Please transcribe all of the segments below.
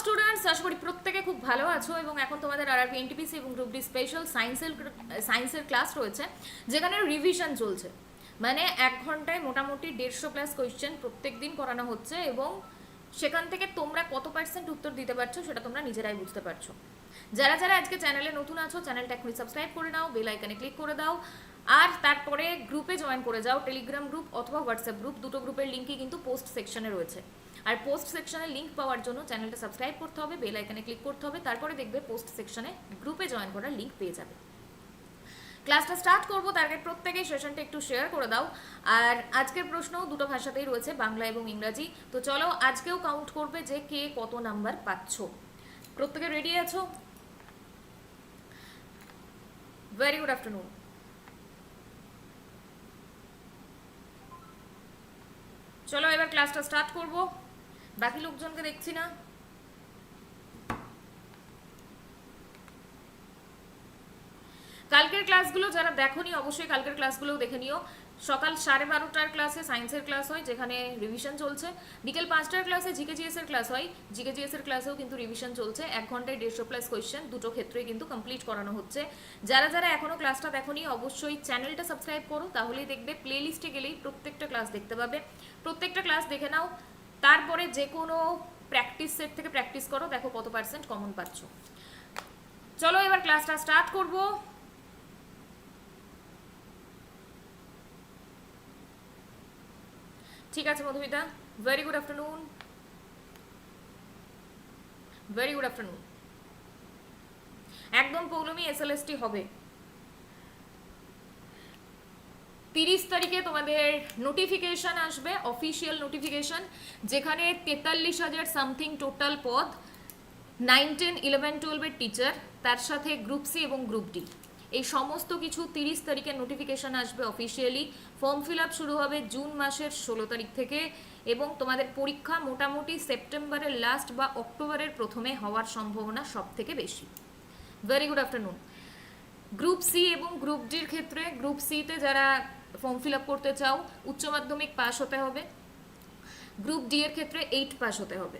Students, আশা করি প্রত্যেকে খুব ভালো আছো এবং এখন তোমাদের RRB NTPC এবং গ্রুপ ডি স্পেশাল সায়েন্সের ক্লাস রয়েছে, যেখানে রিভিশন চলছে। মানে 1 ঘন্টায় মোটামুটি 150 প্লাস কোয়েশ্চেন প্রত্যেক দিন করানো হচ্ছে এবং সেখান থেকে তোমরা কত পার্সেন্ট উত্তর দিতে পারছো সেটা তোমরা নিজেরাই বুঝতে পারছো। যারা যারা আজকে চ্যানেলে নতুন আছো, চ্যানেলটা এখনই সাবস্ক্রাইব করে নাও, বেল আইকনে ক্লিক করে দাও, আর তারপরে গ্রুপে জয়েন করে যাও। টেলিগ্রাম গ্রুপ অথবা হোয়াটসঅ্যাপ গ্রুপ, দুটো গ্রুপের লিঙ্কই কিন্তু পোস্ট সেকশনে রয়েছে। আর পোস্ট সেকশনে লিঙ্ক পাওয়ার জন্য চ্যানেলটা সাবস্ক্রাইব করতে হবে, বেল আইকনে ক্লিক করতে হবে, তারপরে দেখবে পোস্ট সেকশনে গ্রুপে জয়েন করার লিঙ্ক পেয়ে যাবে। ক্লাসটা স্টার্ট করবো, তার আগে প্রত্যেকেই সেশনটা একটু শেয়ার করে দাও। আর আজকের প্রশ্নও দুটো ভাষাতেই রয়েছে, বাংলা এবং ইংরাজি। তো চলো আজকেও কাউন্ট করবে যে কে কত নাম্বার পাচ্ছ। প্রত্যেকে রেডি আছো? Very good afternoon. চলো এবার ক্লাসটা স্টার্ট করব। বাকি লোকজনকে দেখছি না। কালকের ক্লাসগুলো যারা দেখোনি অবশ্যই কালকের ক্লাসগুলোও দেখে নিও। সকাল 12:30টার ক্লাসে সায়েন্সের ক্লাস হয়, যেখানে রিভিশন চলছে। বিকেল 5টার ক্লাসে জিকেজিএস এর ক্লাস হয়, জিকেজিএস এর ক্লাসেও কিন্তু রিভিশন চলছে। 1 ঘন্টায় 150 প্লাস কোয়েশ্চেন দুটো ক্ষেত্রেই কিন্তু কমপ্লিট করানো হচ্ছে। যারা যারা এখনো ক্লাসটা দেখোনি অবশ্যই চ্যানেলটা সাবস্ক্রাইব করো, তাহলেই দেখবে প্লে লিস্টে গেলেই প্রত্যেকটা ক্লাস দেখতে পাবে। প্রত্যেকটা ক্লাস দেখে নাও, তারপরে যে কোনো প্র্যাকটিস সেট থেকে প্র্যাকটিস করো, দেখো কত পার্সেন্ট কমন পাচ্ছ। চলো এবার ক্লাসটা স্টার্ট করবো। ঠিক আছে Madhumita, very good afternoon. Very good afternoon. একদম পৌলমী এসএলএসটি হবে। 30 তারিখে তোমাদের নোটিফিকেশন আসবে, অফিসিয়াল নোটিফিকেশন, যেখানে 43,000 সামথিং টোটাল পদ, 9, 10, 11, 12 এর টিচার, তার সাথে গ্রুপ সি এবং গ্রুপ ডি, এই সমস্ত কিছু 30 তারিখে নোটিফিকেশন আসবে অফিসিয়ালি। ফর্ম ফিল আপ শুরু হবে জুন মাসের 16 তারিখ থেকে এবং তোমাদের পরীক্ষা মোটামুটি সেপ্টেম্বরের লাস্ট বা অক্টোবরের প্রথমে হওয়ার সম্ভাবনা সব থেকে বেশি। Very good afternoon. Group C এবং গ্রুপ ডির ক্ষেত্রে, গ্রুপ সিতে যারা ফর্ম ফিল আপ করতে চাও উচ্চ মাধ্যমিক পাস হতে হবে, গ্রুপ ডি এর ক্ষেত্রে 8 পাস হতে হবে।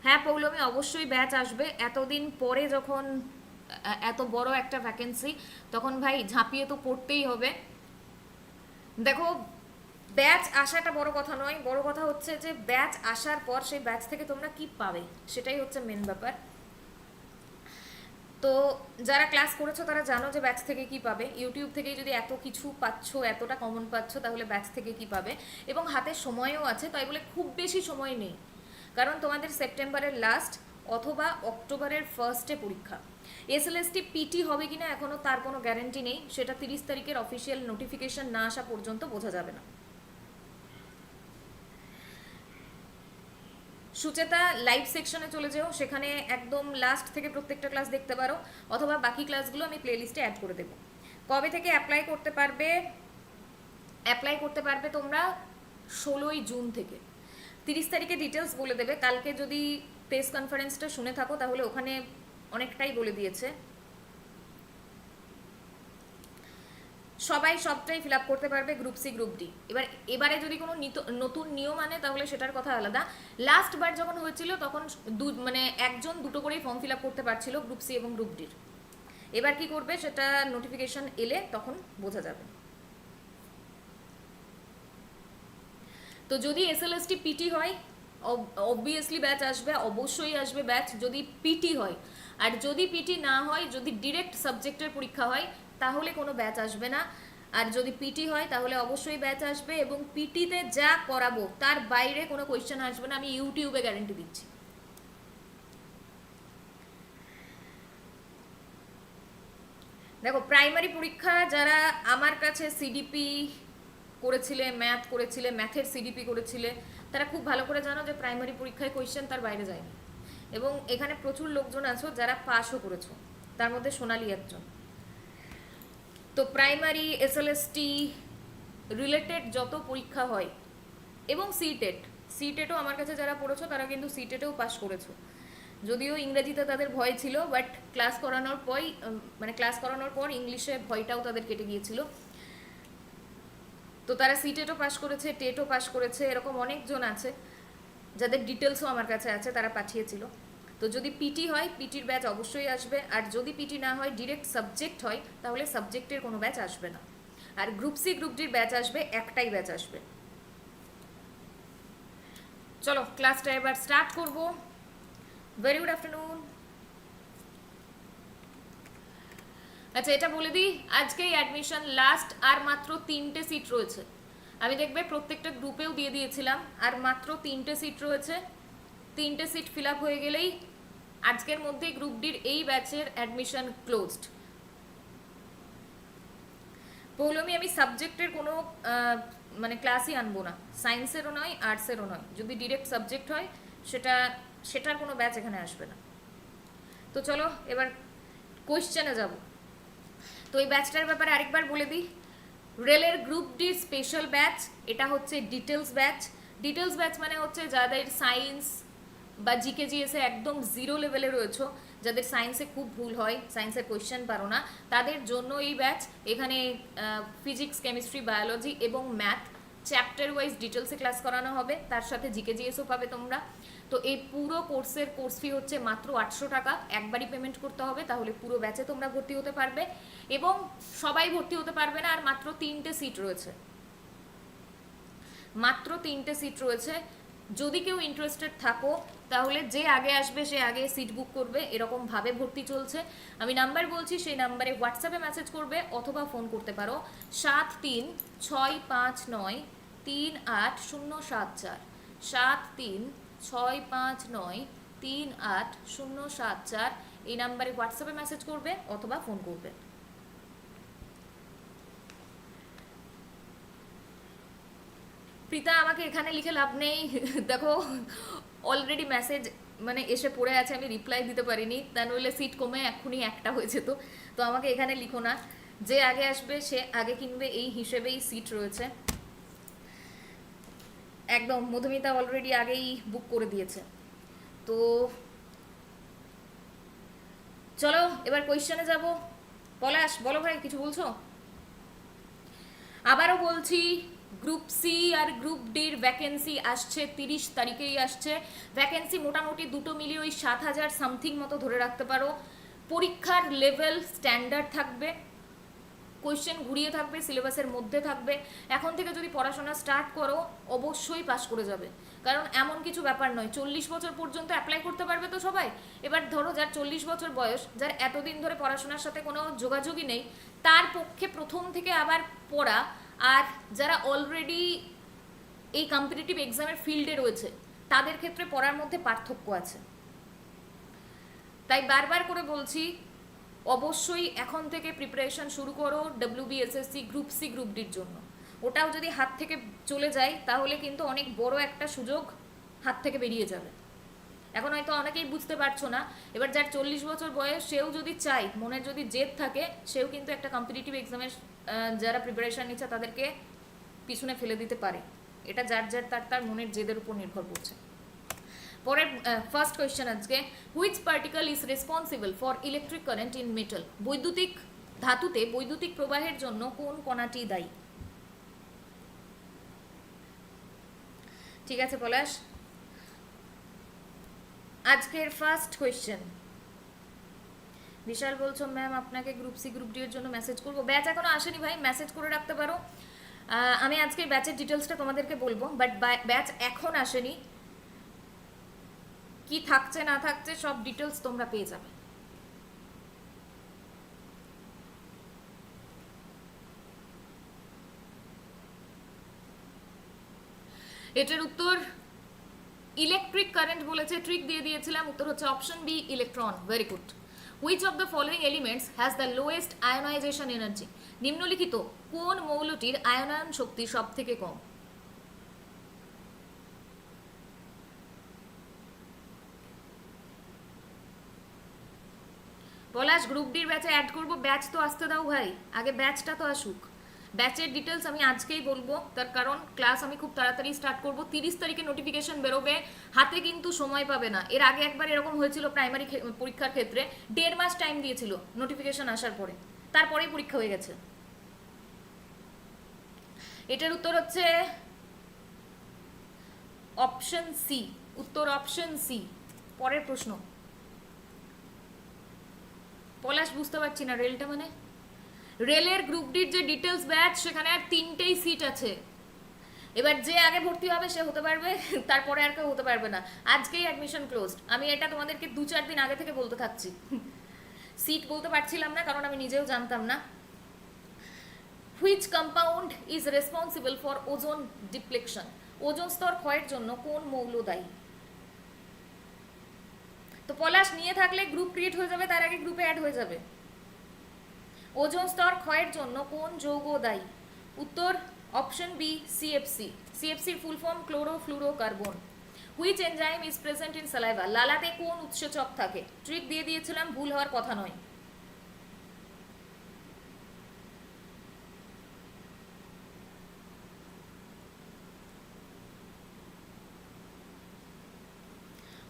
হ্যাঁ পৌলমী, অবশ্যই ব্যাচ আসবে। এতদিন পরে যখন এত বড় একটা ভ্যাকেন্সি, তখন ভাই ঝাঁপিয়ে তো পড়তেই হবে। দেখো ব্যাচ আসাটা বড় কথা নয়, বড় কথা হচ্ছে যে ব্যাচ আসার পর সেই ব্যাচ থেকে তোমরা কি পাবে, সেটাই হচ্ছে মেন ব্যাপার। তো যারা ক্লাস করেছো তারা জানো যে ব্যাচ থেকে কি পাবে। ইউটিউব থেকেই যদি এত কিছু পাচ্ছ, এতটা কমন পাচ্ছ, তাহলে ব্যাচ থেকে কি পাবে। এবং হাতে সময়ও আছে, তাই বলে খুব বেশি সময় নেই, কারণ তোমাদের সেপ্টেম্বরের লাস্ট অথবা অক্টোবরের ফার্স্টে পরীক্ষা। এসএলএসটি পিটি হবে কিনা এখনো তার কোনো গ্যারান্টি নেই, সেটা 30 তারিখের অফিসিয়াল নোটিফিকেশন না আসা পর্যন্ত বোঝা যাবে না। সুচেতা লাইভ সেকশনে চলে যাও, সেখানে একদম লাস্ট থেকে প্রত্যেকটা ক্লাস দেখতে পারো, অথবা বাকি ক্লাসগুলো আমি প্লে লিস্টে অ্যাড করে দেবো। কবে থেকে অ্যাপ্লাই করতে পারবে? অ্যাপ্লাই করতে পারবে তোমরা 16ই জুন থেকে। 30 তারিখে ডিটেলস বলে দেবে। কালকে যদি প্রেস কনফারেন্সটা শুনে থাকো তাহলে ওখানে অনেকটাই বলে দিয়েছে। সবাই সবটাই ফিল আপ করতে পারবে, গ্রুপ সি গ্রুপ ডি। এবারে যদি কোনো নতুন নিয়ম আনে তাহলে সেটার কথা আলাদা। লাস্ট বার যখন হয়েছিল তখন মানে একজন দুটো করেই ফর্ম ফিল আপ করতে পারছিল গ্রুপ সি এবং গ্রুপ ডির। এবার কি করবে সেটা নোটিফিকেশন এলে তখন বোঝা যাবে। তো যদি এসএলএসটি পিটি হয় অবভিয়াসলি ব্যাচ আসবে, অবশ্যই আসবে ব্যাচ যদি পিটি হয়। আর যদি পিটি না হয়, যদি ডিরেক্ট সাবজেক্টের পরীক্ষা হয়, তাহলে কোনো ব্যাচ আসবে না। আর যদি পিটি হয় তাহলে অবশ্যই ব্যাচ আসবে, এবং পিটিতে যা করাবো তার বাইরে কোনো কোয়েশ্চেন আসবে না, আমি ইউটিউবে গ্যারান্টি দিচ্ছি। দেখো প্রাইমারি পরীক্ষা যারা আমার কাছে সিডিপি করেছিলে, ম্যাথ করেছিলে, ম্যাথের সিডিপি করেছিলে, তারা খুব ভালো করে জানো যে প্রাইমারি পরীক্ষায় কোয়েশ্চেন তার বাইরে যায়নি। এবং এখানে প্রচুর লোকজন আছো যারা পাসও করেছো, তার মধ্যে সোনালি একজন। তো প্রাইমারি এসএলএসটি রিলেটেড যত পরীক্ষা হয়, এবং সিটেটও আমার কাছে যারা পড়েছো তারা কিন্তু সিটেটেও পাস করেছো। যদিও ইংরেজিতে তাদের ভয় ছিল, বাট ক্লাস করানোর পর ইংলিশে ভয়টাও তাদের কেটে গিয়েছিল। তো তারা সিটেটও পাস করেছে, টেটও পাস করেছে, এরকম অনেকজন আছে যাদের ডিটেলসও আমার কাছে আছে, তারা পাঠিয়েছিল। তো যদি পিটি হয় পিটির ব্যাচ অবশ্যই আসবে, আর যদি পিটি না হয় ডিরেক্ট সাবজেক্ট হয় তাহলে সাবজেক্টের কোনো ব্যাচ আসবে না। আর গ্রুপ সি গ্রুপ ডির ব্যাচ আসবে, একটাই ব্যাচ আসবে। চলো ক্লাসটা এবার স্টার্ট করব। Very good afternoon. আচ্ছা এটা বলে দিই, আজকেই অ্যাডমিশন লাস্ট, আর মাত্র 3টে সিট রয়েছে। আমি দেখবে প্রত্যেকটা গ্রুপেও দিয়ে দিয়েছিলাম, আর মাত্র 3টে সিট রয়েছে। 3টে সিট ফিল আপ হয়ে গেলেই আজকের মধ্যে গ্রুপ ডির এই ব্যাচের অ্যাডমিশন ক্লোজড। পৌলমি আমি সাবজেক্টের কোনো মানে ক্লাসই আনবো না, সায়েন্সেরও নয় আর্টসেরও নয়। যদি ডিরেক্ট সাবজেক্ট হয় সেটার কোনো ব্যাচ এখানে আসবে না। তো চলো এবার কোয়েশ্চেনে যাব। তো এই ব্যাচটার ব্যাপারে আরেকবার বলে দিই, রেলের গ্রুপ ডি স্পেশাল ব্যাচ, এটা হচ্ছে ডিটেলস ব্যাচ। ডিটেলস ব্যাচ মানে হচ্ছে যাদের সায়েন্স বা জিকে জিএসে একদম জিরো লেভেলে রয়েছে, যাদের সায়েন্সে খুব ভুল হয়, সায়েন্সের কোয়েশ্চেন পারো না, তাদের জন্য এই ব্যাচ। এখানে ফিজিক্স, কেমিস্ট্রি, বায়োলজি এবং ম্যাথ চ্যাপ্টার ওয়াইজ ডিটেলসে ক্লাস করানো হবে, তার সাথে জিকে জিএসও পাবে তোমরা। তো এই পুরো কোর্সের কোর্স ফি হচ্ছে মাত্র 800 টাকা, একবারই পেমেন্ট করতে হবে, তাহলে পুরো ব্যাচে তোমরা ভর্তি হতে পারবে। এবং সবাই ভর্তি হতে পারবে না, আর মাত্র 3টে সিট রয়েছে, মাত্র 3টে সিট রয়েছে। যদি কেউ ইন্টারেস্টেড থাকো তাহলে যে আগে আসবে সে আগে সিট বুক করবে, এরকম ভাবে ভর্তি চলছে। আমি নাম্বার বলছি, সেই নাম্বারে হোয়াটসঅ্যাপে মেসেজ করবে অথবা ফোন করতে পারো 7365938074, 7365938074, এই নাম্বারে হোয়াটসঅ্যাপে মেসেজ করবে অথবা ফোন করবে। প্রীতা আমাকে এখানে লিখে লাভ নেই, দেখো অলরেডি মেসেজ মানে এসে পড়ে আছে, আমি রিপ্লাই দিতে পারিনি, তা নইলে সিট কমে এখনই একটা হয়েছে। তো আমাকে এখানে লিখো না, যে আগে আসবে সে আগে কিনবে, এই হিসেবেই সিট রয়েছে একদম। মধুমিতা অলরেডি আগেই বুক করে দিয়েছে। তো চলো এবার কোয়েশ্চেনে যাব। পলাশ বলো ভাই, কিছু বলছো? আবারও বলছি, গ্রুপ সি আর গ্রুপ ডির ভ্যাকেন্সি আসছে 30 তারিখেই আসছে। ভ্যাকেন্সি মোটামুটি দুটো মিলিয়ে ওই 7000 সামথিং মতো ধরে রাখতে পারো। পরীক্ষার লেভেল স্ট্যান্ডার্ড থাকবে, কোয়েশ্চেন ঘুরিয়ে থাকবে, সিলেবাসের মধ্যে থাকবে। এখন থেকে যদি পড়াশোনা স্টার্ট করো অবশ্যই পাস করে যাবে, কারণ এমন কিছু ব্যাপার নয়। 40 বছর পর্যন্ত অ্যাপ্লাই করতে পারবে তো সবাই। এবার ধরো যার 40 বছর বয়স, যার এতদিন ধরে পড়াশোনার সাথে কোনো যোগাযোগই নেই, তার পক্ষে প্রথম থেকে আবার পড়া, আর যারা অলরেডি এই কম্পিটিটিভ এক্সামের ফিল্ডে রয়েছে তাদের ক্ষেত্রে পড়ার মধ্যে পার্থক্য আছে। তাই বারবার করে বলছি, অবশ্যই এখন থেকে প্রিপারেশন শুরু করো ডব্লিউবিএসএসসি গ্রুপ সি গ্রুপ ডির জন্য। ওটাও যদি হাত থেকে চলে যায় তাহলে কিন্তু অনেক বড় একটা সুযোগ হাত থেকে বেরিয়ে যাবে। এখন হয়তো অনেকেই বুঝতে পারছো না, এবার যার 40 বছর বয়স সেও যদি চায়, মনের যদি জেদ থাকে, সেও কিন্তু একটা কম্পিটিটিভ এক্সামের যারা প্রিপারেশন নিচ্ছে তাদেরকে পিছনে ফেলে দিতে পারে। এটা যার যার তার মনের জেদের উপর নির্ভর করছে। পরের ফার্স্ট কোয়েশ্চেন আজকে, which particle is responsible for electric current in metal? বৈদ্যুতিক ধাতুতে বৈদ্যুতিক প্রবাহের জন্য কোন কণাটি দায়ী? ঠিক আছে পলাশ, আজকের ফার্স্ট কোয়েশ্চেন। বিশাল বলছো ম্যাম আপনাকে গ্রুপ সি গ্রুপ ডি এর জন্য মেসেজ করবো? ব্যাচ এখনো আসেনি ভাই, মেসেজ করে রাখতে পারো। আমি আজকে ব্যাচের ডিটেলসটা তোমাদেরকে বলবো, বাট ব্যাচ এখন আসেনি। কি থাকছে না থাকছে সব ডিটেলস তোমরা পেয়ে যাবে। এটার উত্তর ইলেকট্রিক কারেন্ট বলেছে, ট্রিক দিয়ে দিয়েছিলাম, উত্তর হচ্ছে option B electron. Very good. Which of the following elements has the lowest ionisation energy? নিম্নলিখিত কোন মৌলটির আয়নায়ন শক্তি সব থেকে কম? পলাশ গ্রুপ ডির ব্যাচে অ্যাড করবো, ব্যাচ তো আসতে দাও ভাই, আগে ব্যাচটা তো আসুক। ব্যাচের ডিটেলস আমি আজকেই বলবো, তার কারণ ক্লাস আমি খুব তাড়াতাড়ি স্টার্ট করব। 30 তারিখে নোটিফিকেশন বেরোবে, হাতে কিন্তু সময় পাবে না। এর আগে একবার এরকম হয়েছিল প্রাইমারি পরীক্ষার ক্ষেত্রে, 1.5 মাস টাইম দিয়েছিল নোটিফিকেশন আসার পরে, তারপরেই পরীক্ষা হয়ে গেছে। এটার উত্তর হচ্ছে অপশন সি, উত্তর অপশন সি। পরের প্রশ্ন, পলাশ বুঝতে পারছি না রেলটা মানে রেলের গ্রুপ ডির যে ডিটেলস ব্যাচ সেখানে আর 3টেই সিট আছে। এবার যে আগে ভর্তি হবে সে হতে পারবে, তারপরে আর কেউ হতে পারবে না। আজকেই অ্যাডমিশন ক্লোজড। আমি এটা তোমাদেরকে 2-4 দিন আগে থেকে বলতে থাকছি। সিট বলতে পারছিলাম না কারণ আমি নিজেও জানতাম না। Which compound is responsible for ozone depletion? Ozone স্তর ক্ষয়ের জন্য কোন মৌল দায়ী? তো পলাশ নিয়ে থাকলে গ্রুপ ক্রিয়েট হয়ে যাবে, তার আগে গ্রুপে অ্যাড হয়ে যাবে। ওজোন স্তর ক্ষয়ের জন্য কোন যৌগ দায়ী? উত্তর অপশন বি সিএফসি। সিএফসির full form chlorofluorocarbon. Which enzyme is present in saliva? লালাতে কোন উৎসেচক থাকে? ট্রিক দিয়ে দিয়েছিলাম, ভুল হওয়ার কথা নয়।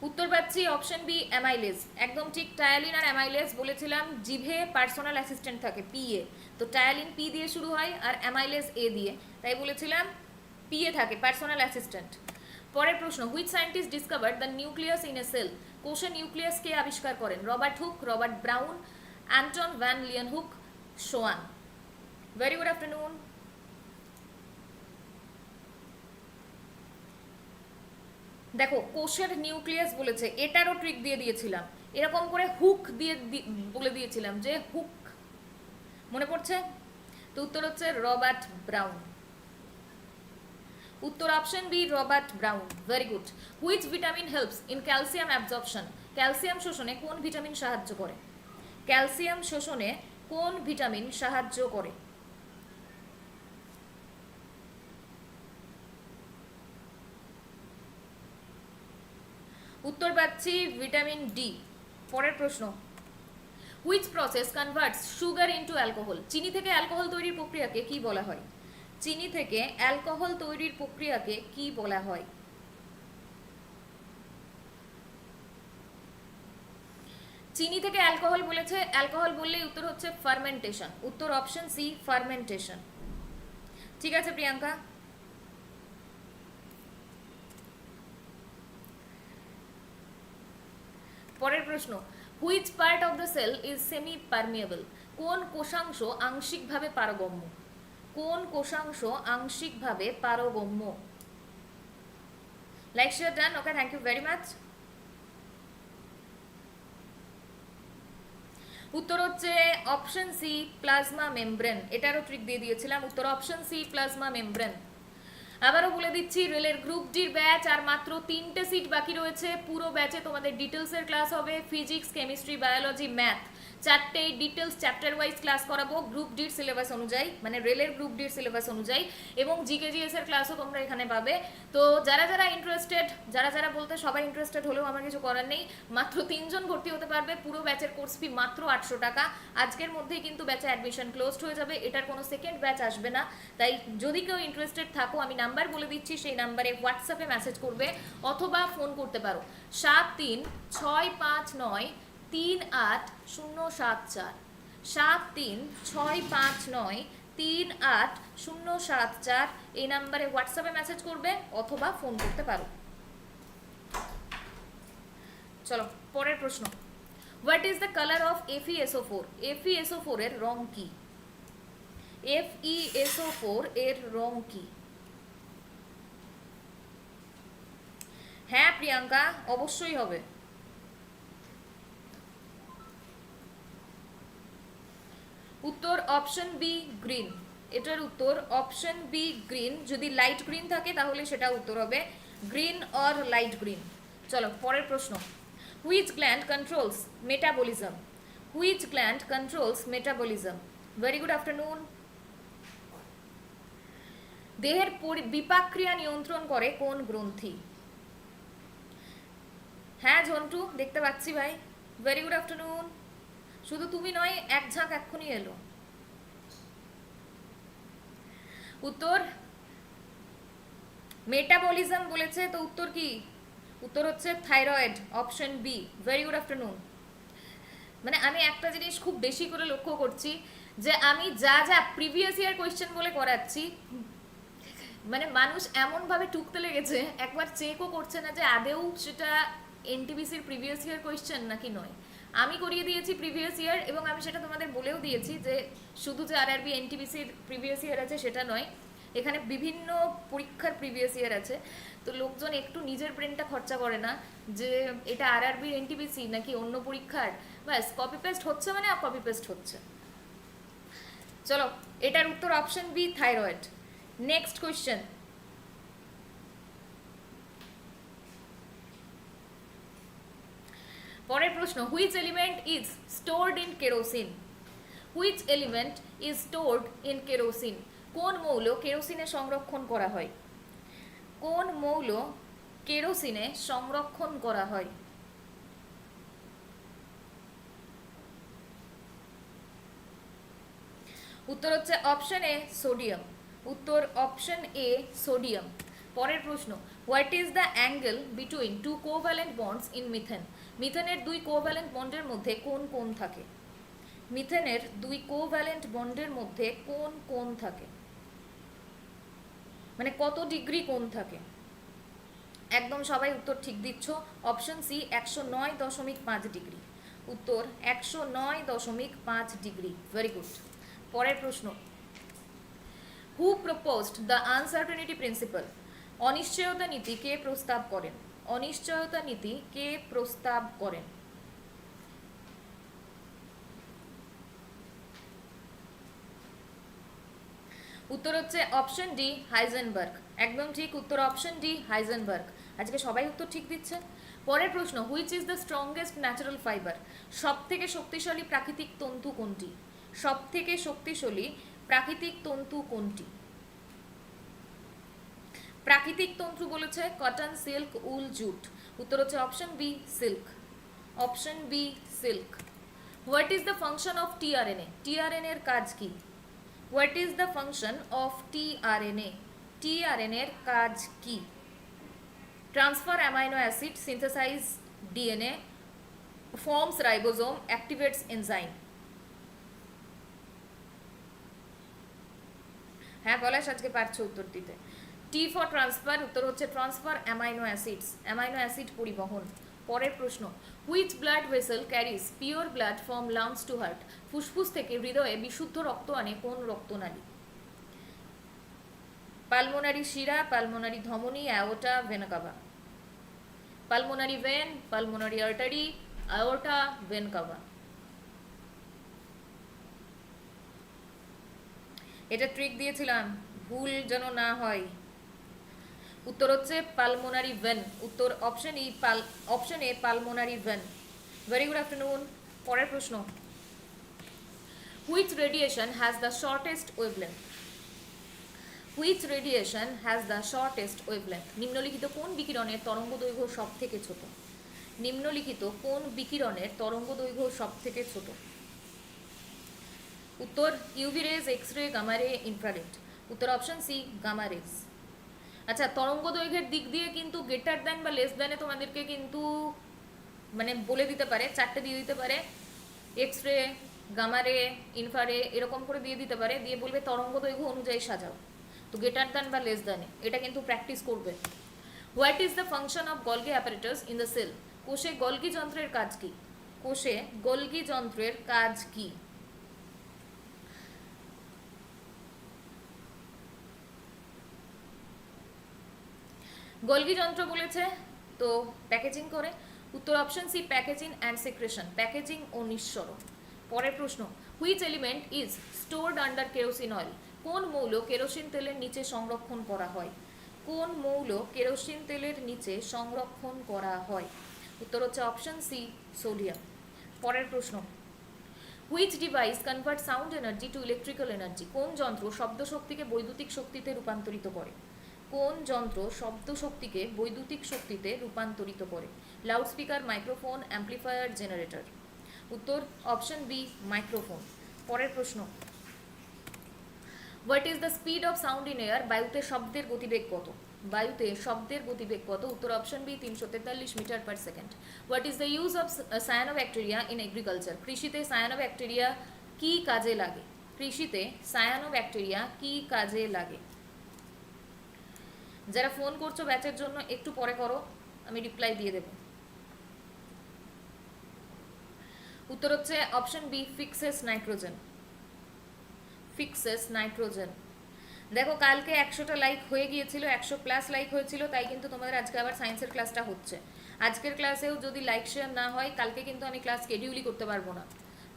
উত্তর পাচ্ছি অপশন বি অ্যামাইলেজ, একদম ঠিক। টায়ালিন আর অ্যামাইলেজ বলেছিলাম জিভে পার্সোনাল অ্যাসিস্ট্যান্ট থাকে পিএ, তো টায়ালিন পি দিয়ে শুরু হয় আর অ্যামাইলেজ এ দিয়ে, তাই বলেছিলাম পিএ থাকে পার্সোনাল অ্যাসিস্ট্যান্ট। পরের প্রশ্ন, which scientist discovered the nucleus in a cell? কোষের নিউক্লিয়াস কে আবিষ্কার করেন? Robert Hooke, Robert Brown, Anton van Leeuwenhoek, Schwann. Very good afternoon. দেখো কোষের নিউক্লিয়াস বলেছে, এটারও ট্রিক দিয়ে দিয়েছিলাম, এরকম করে হুক দিয়ে বলে দিয়েছিলাম যে হুক, মনে পড়ছে? তো উত্তর হচ্ছে রবার্ট ব্রাউন। উত্তর option B Robert Brown. Very good. Which vitamin helps in calcium absorption? Calcium শোষণে কোন ভিটামিন সাহায্য করে? ক্যালসিয়াম শোষণে কোন ভিটামিন সাহায্য করে? উত্তর পাচ্ছি ভিটামিন ডি। পরের প্রশ্ন, which process converts sugar into alcohol? চিনি থেকে অ্যালকোহল তৈরির প্রক্রিয়াকে কি বলা হয়? চিনি থেকে অ্যালকোহল তৈরির প্রক্রিয়াকে কি বলা হয়? চিনি থেকে অ্যালকোহল বলেছে, অ্যালকোহল বললেই উত্তর হচ্ছে ফার্মেন্টেশন। উত্তর অপশন সি ফার্মেন্টেশন। ঠিক আছে প্রিয়াঙ্কা। পরের প্রশ্ন, which part of the cell is semi permeable? কোন কোষাংশ আংশিকভাবে পারগম্য? কোন কোষাংশ আংশিকভাবে পারগম্য? Like share done. Okay, thank you very much. উত্তর হচ্ছে অপশন সি প্লাজমা মেমব্রেন। এটারও ট্রিক দিয়ে দিয়েছিলাম, উত্তর অপশন সি প্লাজমা মেমব্রেন। আবারও বলে দিচ্ছি, রেলের গ্রুপ ডির ব্যাচ আর মাত্র 3টে সিট বাকি রয়েছে। পুরো ব্যাচে তোমাদের ডিটেলসের ক্লাস হবে, ফিজিক্স, কেমিস্ট্রি, বায়োলজি, ম্যাথ, 4টে ডিটেলস চ্যাপ্টার ওয়াইজ ক্লাস করাবো গ্রুপ ডির সিলেবাস অনুযায়ী, মানে রেলের গ্রুপ ডির সিলেবাস অনুযায়ী, এবং জিকেজিএস এর ক্লাসও তোমরা এখানে পাবে। তো যারা যারা ইন্টারেস্টেড, যারা বলতে সবাই ইন্টারেস্টেড হলেও আমার কিছু করার নেই, মাত্র 3জন ভর্তি হতে পারবে। পুরো ব্যাচের কোর্স ফি মাত্র 800 টাকা। আজকের মধ্যেই কিন্তু ব্যাচে অ্যাডমিশন ক্লোজড হয়ে যাবে, এটার কোনো সেকেন্ড ব্যাচ আসবে না। তাই যদি কেউ ইন্টারেস্টেড থাকো, আমি নাম্বার বলে দিচ্ছি, সেই নাম্বারে হোয়াটসঅ্যাপে মেসেজ করবে অথবা ফোন করতে পারো 7365938074, 7365938074, এই নাম্বারে হোয়াটসঅ্যাপে মেসেজ করবে অথবা ফোন করতে পারো। চলো পরের প্রশ্ন, what is the colour of FeSO4? FeSO4 এর রং কি? FeSO4 এর রং কি? হ্যাঁ প্রিয়াঙ্কা, অবশ্যই হবে। উত্তর অপশন বি গ্রিন। এটার উত্তর অপশন বি গ্রিন। যদি লাইট গ্রিন থাকে তাহলে সেটা উত্তর হবে গ্রিন অর লাইট গ্রিন। চলো পরের প্রশ্ন, which gland controls metabolism? Which gland controls metabolism? Very good afternoon. দেহের বিপাক ক্রিয়া নিয়ন্ত্রণ করে কোন গ্রন্থি? হ্যাঁ ঝন্টু, দেখতে পাচ্ছি ভাই। Very good afternoon. শুধু তুমি নয়, এক ঝাঁক এক্ষুনি এলো। উত্তর মেটাবলিজম বলেছে, তো উত্তর কি? উত্তর হচ্ছে thyroid, option B. Very good afternoon. মানে আমি একটা জিনিস খুব বেশি করে লক্ষ্য করছি, যে আমি যা যা প্রিভিয়াস ইয়ার কোয়েশ্চেন বলে করাচ্ছি, মানে মানুষ এমনভাবে টুকতে লেগেছে, একবার চেকও করছে না যে আদেও সেটা এনটিপিসির প্রিভিয়াস ইয়ার কোয়েশ্চেন নাকি নয়। আমি করিয়ে দিয়েছি প্রিভিয়াস ইয়ার, এবং আমি সেটা তোমাদের বলেও দিয়েছি যে শুধু যে আরআরবি এনটিপিসির প্রিভিয়াস ইয়ার আছে সেটা নয়, এখানে বিভিন্ন পরীক্ষার প্রিভিয়াস ইয়ার আছে। তো লোকজন একটু নিজের ব্রেনটা খরচা করে না যে এটা আরআরবি এনটিপিসি নাকি অন্য পরীক্ষার, ব্যাস কপি পেস্ট হচ্ছে মানে কপি পেস্ট হচ্ছে। চলো, এটার উত্তর option B, thyroid. Next question, পরের প্রশ্ন, which element is stored in kerosene? Which element is stored in kerosene? কোন মৌল কেরোসিনে সংরক্ষণ করা হয়? কোন মৌল কেরোসিনে সংরক্ষণ করা হয়? উত্তর হচ্ছে অপশন এ, সোডিয়াম। উত্তর অপশন এ, সোডিয়াম। পরের প্রশ্ন, what is the angle between two covalent bonds in methane? মিথেনের দুই কোভ্যালেন্ট বন্ডের মধ্যে কোন কোণ থাকে? মিথেনের দুই কোভ্যালেন্ট বন্ডের মধ্যে কোন কোণ থাকে, মানে কত ডিগ্রি কোণ থাকে? একদম সবাই উত্তর ঠিক দিচ্ছ। Option C, 109.5 degree. উত্তর 109.5 ডিগ্রি। Very good. পরের প্রশ্ন, who proposed the uncertainty principle? অনিশ্চয়তা নীতি কে প্রস্তাব করেন? অনিশ্চয়তা নীতি কে প্রস্তাব করেন? উত্তর হচ্ছে অপশন ডি, হাইজেনবার্গ। একদম ঠিক, উত্তর অপশন ডি, হাইজেনবার্গ। আজকে সবাই উত্তর ঠিক দিচ্ছে। পরের প্রশ্ন, which is the strongest natural fibre? সব থেকে শক্তিশালী প্রাকৃতিক তন্তু কোনটি? সব থেকে শক্তিশালী প্রাকৃতিক তন্তু কোনটি? প্রাকৃতিক তন্তু বলেছে কটন, সিল্ক, উল, জুট। উত্তর হচ্ছে option B, silk. Option B, silk. What is the function of tRNA? TRNA এর কাজ কি? What is the function of tRNA? TRNA এর কাজ কি? Transfer amino acid, synthesise DNA, forms ribosome, activates enzyme. হ্যাঁ পলাশ, আজকে পারছো উত্তর দিতে। টি ফর ট্রান্সফার, উত্তর হচ্ছে transfer amino acids, amino acid পরিবহন। পরের প্রশ্ন, which blood vessel carries pure blood from lungs to heart? ফুসফুস থেকে হৃদয়ে বিশুদ্ধ রক্ত আনে কোন রক্তনালী? পালমোনারি শিরা, পালমোনারি ধমনী, aorta, vena cava. Pulmonary vein, pulmonary artery, aorta, vena cava. এটা ট্রিক দিয়েছিলাম, ভুল যেন না হয়। উত্তর হচ্ছে পালমোনারি ভেন। উত্তর option E, option A, pulmonary vein. Very good afternoon. পরের প্রশ্ন, which radiation has the shortest wavelength? Which radiation has the shortest wavelength? নিম্নলিখিত কোন বিকিরণের তরঙ্গ দৈর্ঘ্য সব থেকে ছোট? নিম্নলিখিত কোন বিকিরণের তরঙ্গ দৈর্ঘ্য সব থেকে ছোট? উত্তর UV rays, X ray, gamma ray, infrared. উত্তর অপশন সি, গামা রেজ। আচ্ছা, তরঙ্গ দৈর্ঘ্যের দিক দিয়ে কিন্তু গ্রেটার দ্যান বা লেস দ্যানে তোমাদেরকে কিন্তু মানে বলে দিতে পারে, চারটে দিয়ে দিতে পারে, এক্স রে, গামা রে, ইনফ্রারে, এরকম করে দিয়ে দিতে পারে, দিয়ে বলবে তরঙ্গ দৈর্ঘ্য অনুযায়ী সাজাও। তো গ্রেটার দ্যান বা লেস দ্যানে এটা কিন্তু প্র্যাকটিস করবে। What is the function of Golgi apparatus in the cell? কোষে গলগি যন্ত্রের কাজ কি? কোষে গলগি যন্ত্রের কাজ কি? গলগি যন্ত্র বলেছে তো প্যাকেজিং করে। উত্তর option C, packaging and secretion, packaging ও নিঃসরণ। পরের প্রশ্ন, which element is stored under kerosene oil? কোন মৌল কেরোসিন তেলের নিচে সংরক্ষণ করা হয়? কোন মৌল কেরোসিন তেলের নিচে সংরক্ষণ করা হয়? উত্তর হচ্ছে অপশন সি, সোডিয়াম। পরের প্রশ্ন, which device convert sound energy to electrical energy? কোন যন্ত্র শব্দ শক্তিকে বৈদ্যুতিক শক্তিতে রূপান্তরিত করে? কোন যন্ত্র শব্দ শক্তিকে বৈদ্যুতিক শক্তিতে রূপান্তরিত করে? Loudspeaker, microphone, amplifier, generator. উত্তর অপশন বি, মাইক্রোফোন। পরের প্রশ্ন, what is the speed of sound in air? বায়ুতে শব্দের গতিবেগ কত? বায়ুতে শব্দের গতিবেগ কত? উত্তর option B, 343 metre per second. What is the use of cyanobacteria in agriculture? কৃষিতে সায়ানোব্যাকটেরিয়া কি কাজে লাগে? কৃষিতে সায়ানোব্যাকটেরিয়া কি কাজে লাগে? যারা ফোন করছো ব্যাচের জন্য একটু পরে করো, আমি রিপ্লাই দিয়ে দেব। উত্তর হচ্ছে option B, fixes nitrogen. Fixes nitrogen. দেখো কালকে 100টা লাইক হয়ে গিয়েছিল, 100+ লাইক হয়েছিল, তাই কিন্তু তোমাদের আজকে আবার সায়েন্সের ক্লাসটা হচ্ছে। আজকের ক্লাসেও যদি লাইক শেয়ার না হয়, কালকে কিন্তু আমি ক্লাস শিডিউলই করতে পারবো না।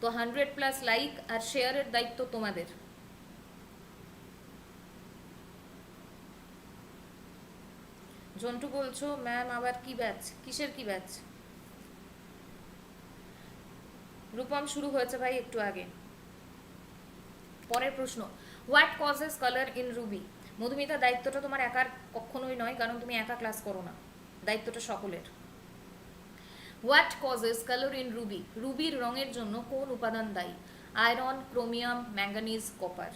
তো 100+ লাইক আর শেয়ারের দায়িত্ব তোমাদের। জন্টু বলছো ম্যাম আবার কি ব্যাচ, কিসের কি ব্যাচ? রূপম শুরু হয়েছে ভাই একটু আগে। পরের প্রশ্ন, what causes colour in Ruby? Madhumita, দায়িত্বটা তোমার একার কখনোই নয়, কারণ তুমি একা ক্লাস করো না, দায়িত্বটা সকলের। What causes colour in ruby? রুবির রঙের জন্য কোন উপাদান দায়ী? Iron, chromium, manganese, copper.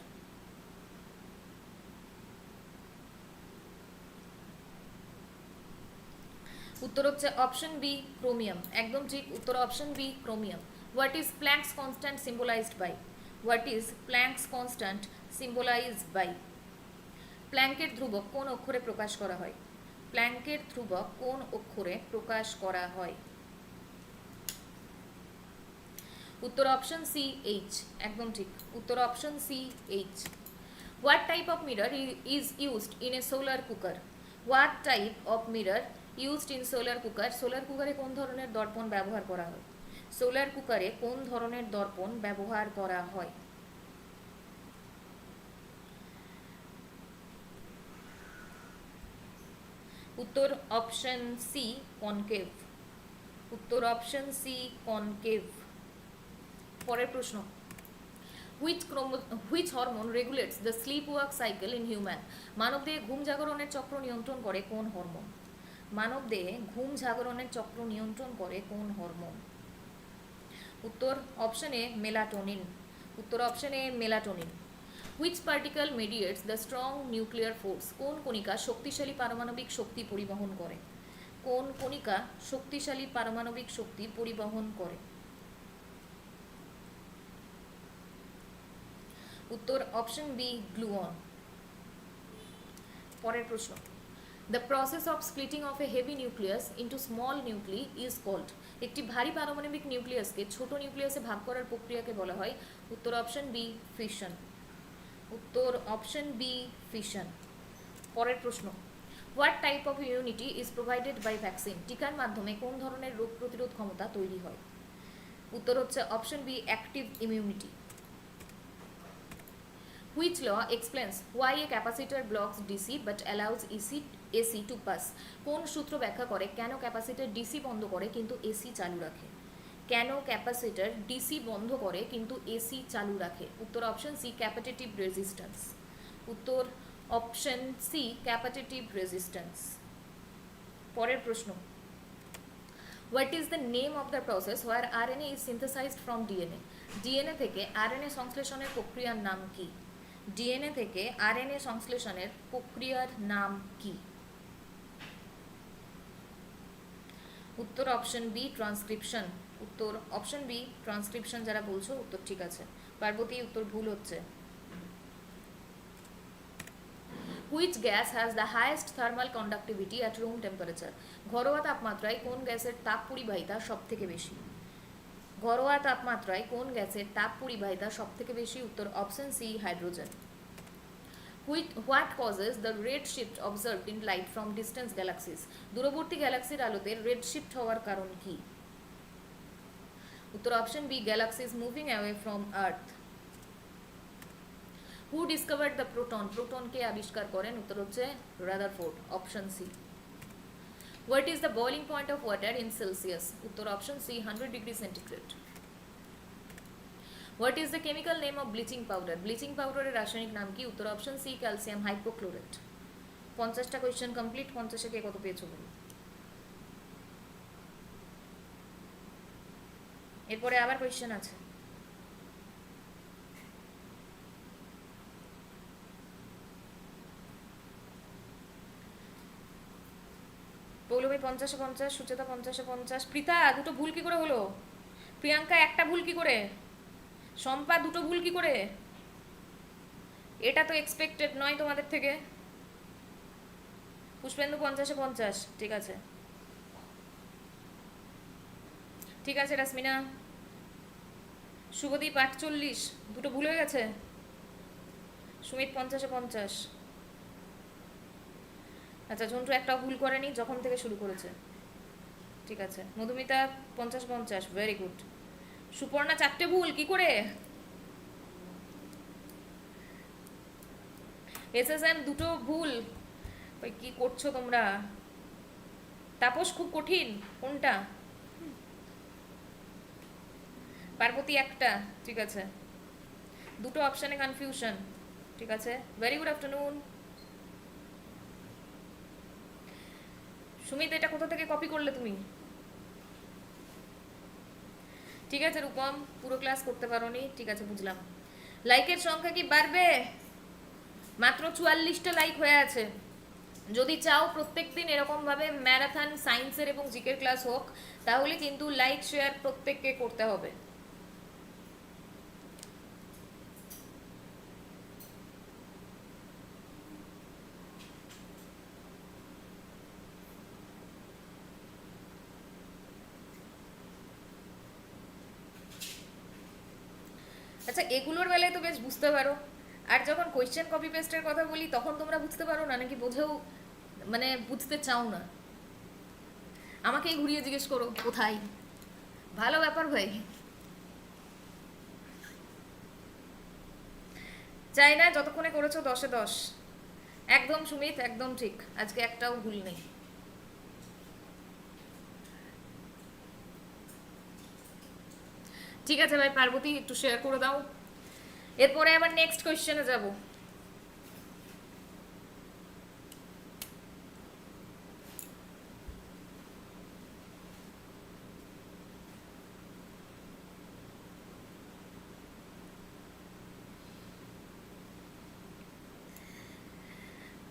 উত্তর হচ্ছে অপশন বি, ক্রোমিয়াম। একদম ঠিক, উত্তর option B, chromium. What is Planck's constant symbolized by? What is Planck's constant symbolized by? প্ল্যাঙ্কের ধ্রুবক কোন অক্ষরে প্রকাশ করা হয়? প্ল্যাঙ্কের ধ্রুবক কোন অক্ষরে প্রকাশ করা হয়? উত্তর অপশন সি, এইচ। একদম ঠিক, উত্তর option C, H. What type of mirror is used in a solar cooker? What type of mirror used in solar cooker? Solar কুকারে কোন ধরনের দর্পণ ব্যবহার করা হয়? সোলার কুকারে কোন ধরনের দর্পণ ব্যবহার করা হয়? উত্তর অপশন সি, কনকেভ। উত্তর অপশন সি, কনকেভ। পরের প্রশ্ন, which hormone regulates the sleep wake cycle in human? মানবদেহে ঘুম জাগরণের চক্র নিয়ন্ত্রণ করে কোন হরমোন? মানবদেহে ঘুম জাগরণের চক্র নিয়ন্ত্রণ করে কোন হরমোন? উত্তর অপশন এ, মেলাটোনিন। উত্তর option A, melatonin. Which particle mediates the strong nuclear force? কোন কণিকা শক্তিশালী পারমাণবিক শক্তি পরিবহন করে? কোন কণিকা শক্তিশালী পারমাণবিক শক্তি পরিবহন করে? উত্তর অপশন বি, গ্লুয়ন। পরের প্রশ্ন, the process of splitting of a heavy nucleus into small nuclei is called? একটি ভারী পারমাণবিক নিউক্লিয়াসকে ছোট নিউক্লিয়াসে ভাগ করার প্রক্রিয়াকে বলা হয়? উত্তর অপশন বি, ফিশন। উত্তর অপশন বি, ফিশন। পরের প্রশ্ন, what type of immunity is provided by vaccine? টিকার মাধ্যমে কোন ধরনের রোগ প্রতিরোধ ক্ষমতা তৈরি হয়? উত্তর হচ্ছে option B, active immunity. Which law explains why a capacitor blocks DC but allows AC to pass? কোন সূত্র ব্যাখ্যা করে কেন ক্যাপাসিটর ডিসি বন্ধ করে কিন্তু এসি চালু রাখে? কেন ক্যাপাসিটর ডিসি বন্ধ করে কিন্তু এসি চালু রাখে? উত্তর অপশন সি, ক্যাপাসিটিভ রেজিস্ট্যান্স। উত্তর অপশন সি, ক্যাপাসিটিভ রেজিস্ট্যান্স। পরের প্রশ্ন, what is the name of the process where RNA is synthesised from DNA? DNA থেকে আরএনএ সংশ্লেষণের প্রক্রিয়ার নাম কি? ডিএনএ থেকে আরএনএ সংশ্লেষণের প্রক্রিয়ার নাম কি? উত্তর অপশন বি, ট্রান্সক্রিপশন। উত্তর অপশন বি, ট্রান্সক্রিপশন। যারা বলছো উত্তর ঠিক আছে, পার্বতী উত্তর ভুল হচ্ছে। Which gas has the highest thermal conductivity at room temperature? ঘরোয়া তাপমাত্রায় কোন গ্যাসের তাপ পরিবাহিতা সব থেকে বেশি? ঘরোয়া তাপমাত্রায় কোন গ্যাসের তাপ পরিবাহিতা সব থেকে বেশি? উত্তর option C, hydrogen. What causes the red shift observed in light from distance galaxies? দূরবর্তী গ্যালাক্সির আলোতে রেড শিফট হওয়ার কারণ কি? উত্তর option B, galaxies moving away from earth. Who discovered the proton? প্রোটনকে আবিষ্কার করেন? উত্তর হচ্ছে Rutherford. Option C. What is the boiling point of water in Celsius? উত্তর option C, 100 degree centigrade. What is the chemical name of bleaching powder? Bleaching পাউডারের রাসায়নিক নাম কি? উত্তর অপশন সি, ক্যালসিয়াম হাইপোক্লোরেট। 50টা কোয়েশ্চেন কমপ্লিট। 50-এ কে কত পেয়েছো বলো? এরপরে আবার কোয়েশ্চেন আছে। পৌলমী 50-এ 50, সুচেতা 50-এ 50। প্রীতা দুটো ভুল কি করে হলো? প্রিয়াঙ্কা একটা ভুল কি করে? শম্পা দুটো ভুল কি করে? এটা তো এক্সপেক্টেড নয় তোমাদের থেকে। পুষ্পেন্দু 50-এ 50, ঠিক আছে। ঠিক আছে রাসমিনা। শুভদীপ 48, দুটো ভুল হয়ে গেছে। সুমিত 50-এ 50। আচ্ছা, ঝন্টু একটাও ভুল করেনি যখন থেকে শুরু করেছে, ঠিক আছে। Madhumita 50-50, very good. সুপর্ণা 4টে ভুল, কি করে? এসএসএম 2টো ভুল, ওই কি করছো তোমরা? তাপস খুব কঠিন কোনটা? পার্বতী 1টা, ঠিক আছে। 2টো অপশানে কনফিউশন, ঠিক আছে। Very good afternoon. সুমিত, এটা কোথা থেকে কপি করলে তুমি? ঠিক আছে রূপম, পুরো ক্লাস করতে পারোনি, ঠিক আছে, বুঝলাম। লাইকের সংখ্যা কি বাড়বে? মাত্র 44টা লাইক হয়ে আছে। যদি চাও প্রত্যেকদিন এরকমভাবে ম্যারাথন সায়েন্সের এবং জিকের ক্লাস হোক, তাহলে কিন্তু লাইক শেয়ার প্রত্যেককে করতে হবে। আচ্ছা, এগুলোর বেলায় তো বেশ বুঝতে পারো, আর যখন কোয়েশ্চেন কপি পেস্টের কথা বলি তখন তোমরা বুঝতে পারো না, নাকি বোঝেও মানে বুঝতে চাও না? আমাকেই ঘুরিয়ে জিজ্ঞেস করো কোথায়। ভালো ব্যাপার ভাই। চাই না, যতক্ষণে করেছো 10-এ 10। একদম সুমিত, একদম ঠিক, আজকে একটাও ভুল নেই। ঠিক আছে ভাই পার্বতী, একটু শেয়ার করে দাও। এরপরে আবার নেক্সট কোয়েশ্চেনে যাব।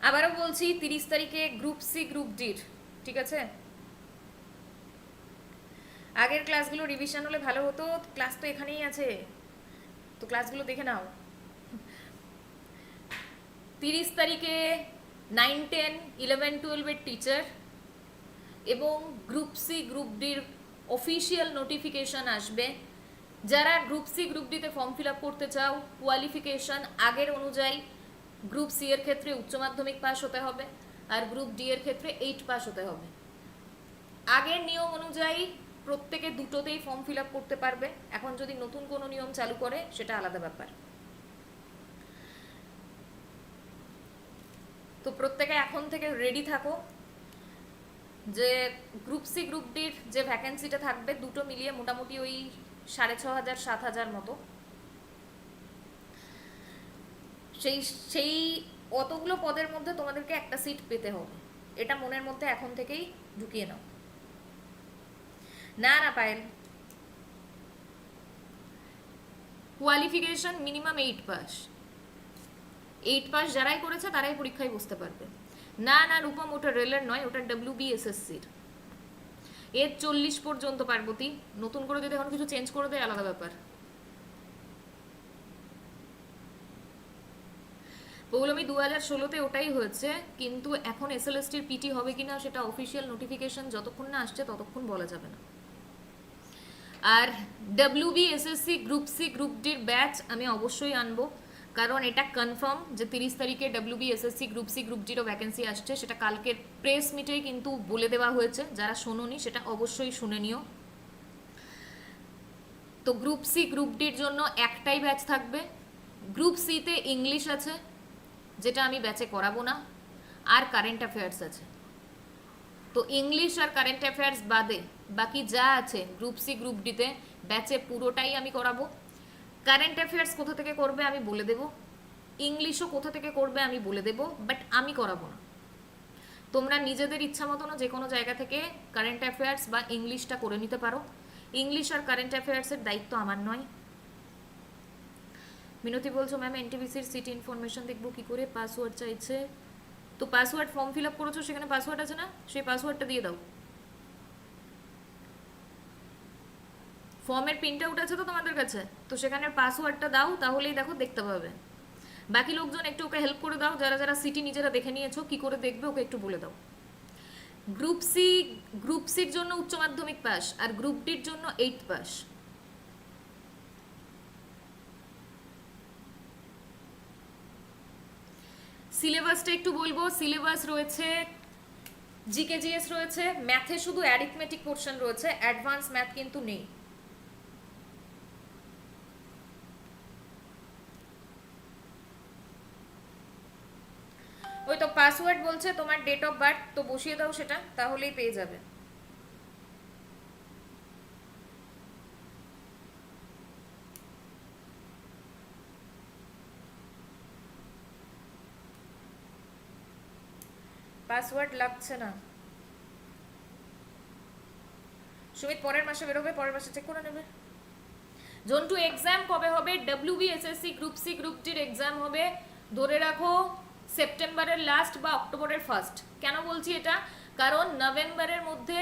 আবারও বলছি 30 তারিখে গ্রুপ সি গ্রুপ ডির, ঠিক আছে। আগের ক্লাসগুলো রিভিশন হলে ভালো হতো, ক্লাস তো এখানেই আছে, তো ক্লাসগুলো দেখে নাও। 30 তারিখে 9, 10, 11, 12 এর টিচার এবং গ্রুপ সি গ্রুপ ডির অফিসিয়াল নোটিফিকেশন আসবে। যারা গ্রুপ সি গ্রুপ ডিতে ফর্ম ফিল আপ করতে চাও, কোয়ালিফিকেশন আগের অনুযায়ী গ্রুপ সি এর ক্ষেত্রে উচ্চ মাধ্যমিক পাস হতে হবে, আর গ্রুপ ডি এর ক্ষেত্রে 8 পাস হতে হবে। আগের নিয়ম অনুযায়ী প্রত্যেকে দুটোতেই ফর্ম ফিল আপ করতে পারবে। এখন যদি নতুন কোনো নিয়ম চালু করে সেটা আলাদা ব্যাপার। তো প্রত্যেকে এখন থেকে রেডি থাকো, যে গ্রুপ সি গ্রুপ ডির যে ভ্যাকেন্সিটা থাকবে দুটো মিলিয়ে মোটামুটি ওই 6,500-7,000 মতো। সেই অতগুলো পদের মধ্যে তোমাদেরকে একটা সিট পেতে হবে, এটা মনের মধ্যে এখন থেকেই ঢুকিয়ে নাও। না না Payel, qualification minimum 8 pass. 8 pass যারাই করেছে তারাই পরীক্ষায় বসতে পারবে। না না রূপম, ওটা রেলের নয়, ওটা WBSSC-র। এর 40 পর্যন্ত পার্বতী, নতুন করে যদি এখন কিছু চেঞ্জ করে দেয় আলাদা ব্যাপার। পৌলমী 2016-তে ওটাই হয়েছে, কিন্তু এখন SLST-র পিটি হবে কিনা সেটা অফিসিয়াল নোটিফিকেশন যতক্ষণ না আসছে ততক্ষণ বলা যাবে না। আর WBSSC গ্রুপ সি গ্রুপ ডির ব্যাচ আমি অবশ্যই আনবো, কারণ এটা কনফার্ম যে 30 তারিখে WBSSC গ্রুপ সি গ্রুপ ডিরও ভ্যাকেন্সি আসছে। সেটা কালকের প্রেস মিটেই কিন্তু বলে দেওয়া হয়েছে, যারা শোনোনি সেটা অবশ্যই শুনে নিও। তো গ্রুপ সি গ্রুপ ডির জন্য একটাই ব্যাচ থাকবে। গ্রুপ সিতে ইংলিশ আছে, যেটা আমি ব্যাচে করাবো না, আর কারেন্ট অ্যাফেয়ার্স আছে। তো ইংলিশ আর কারেন্ট অ্যাফেয়ার্স বাদে বাকি যা আছে গ্রুপ সি গ্রুপ ডিতে ব্যাচে পুরোটাই আমি করাবো। কারেন্ট অ্যাফেয়ার্স কোথা থেকে করবে আমি বলে দেব, ইংলিশও কোথা থেকে করবে আমি বলে দেব, বাট আমি করাবো না। তোমরা নিজেদের ইচ্ছা মতো যে কোনো জায়গা থেকে কারেন্ট অ্যাফেয়ার্স বা ইংলিশটা করে নিতে পারো। ইংলিশ আর কারেন্ট অ্যাফেয়ার্সের দায়িত্ব আমার নয়। মিনতি বলছো ম্যাম এনটিপিসির সিটি ইনফরমেশন দেখবো কি করে, পাসওয়ার্ড চাইছে। তো পাসওয়ার্ড ফর্ম ফিল আপ করেছো, সেখানে পাসওয়ার্ড আছে না, সেই পাসওয়ার্ডটা দিয়ে দাও। ফর্মের প্রিন্ট আউট আছে তো তোমাদের কাছে, তো সেখানে পাসওয়ার্ডটা দাও, তাহলেই দেখো দেখতে পাবে। বাকি লোকজন একটু ওকে হেল্প করে দাও, যারা যারা সিটি নিজেরা দেখে নিয়েছো কি করে দেখবে ওকে একটু বলে দাও। গ্রুপ সির জন্য উচ্চ মাধ্যমিক পাস আর গ্রুপ ডির জন্য 8 পাস। সিলেবাসটা একটু বলবো। সিলেবাস রয়েছে জিকে জিএস রয়েছে, ম্যাথে শুধু অ্যারিথমেটিক পোর্শন রয়েছে, অ্যাডভান্স ম্যাথ কিন্তু নেই। ওই তো পাসওয়ার্ড বলছে তোমার ডেট অফ বার্থ, তো বসিয়ে দাও সেটা, তাহলেই পেয়ে যাবে। পাসওয়ার্ড লাগছে না সুমিত, পরের মাসে বেরোবে, পরের মাসে চেক করে নেবে। জন্টু এক্সাম কবে হবে? WBSSC গ্রুপ সি গ্রুপ ডির এক্সাম হবে ধরে রাখো সেপ্টেম্বরের লাস্ট বা অক্টোবরের ফার্স্ট। কেন বলছি এটা? কারণ নভেম্বরের মধ্যে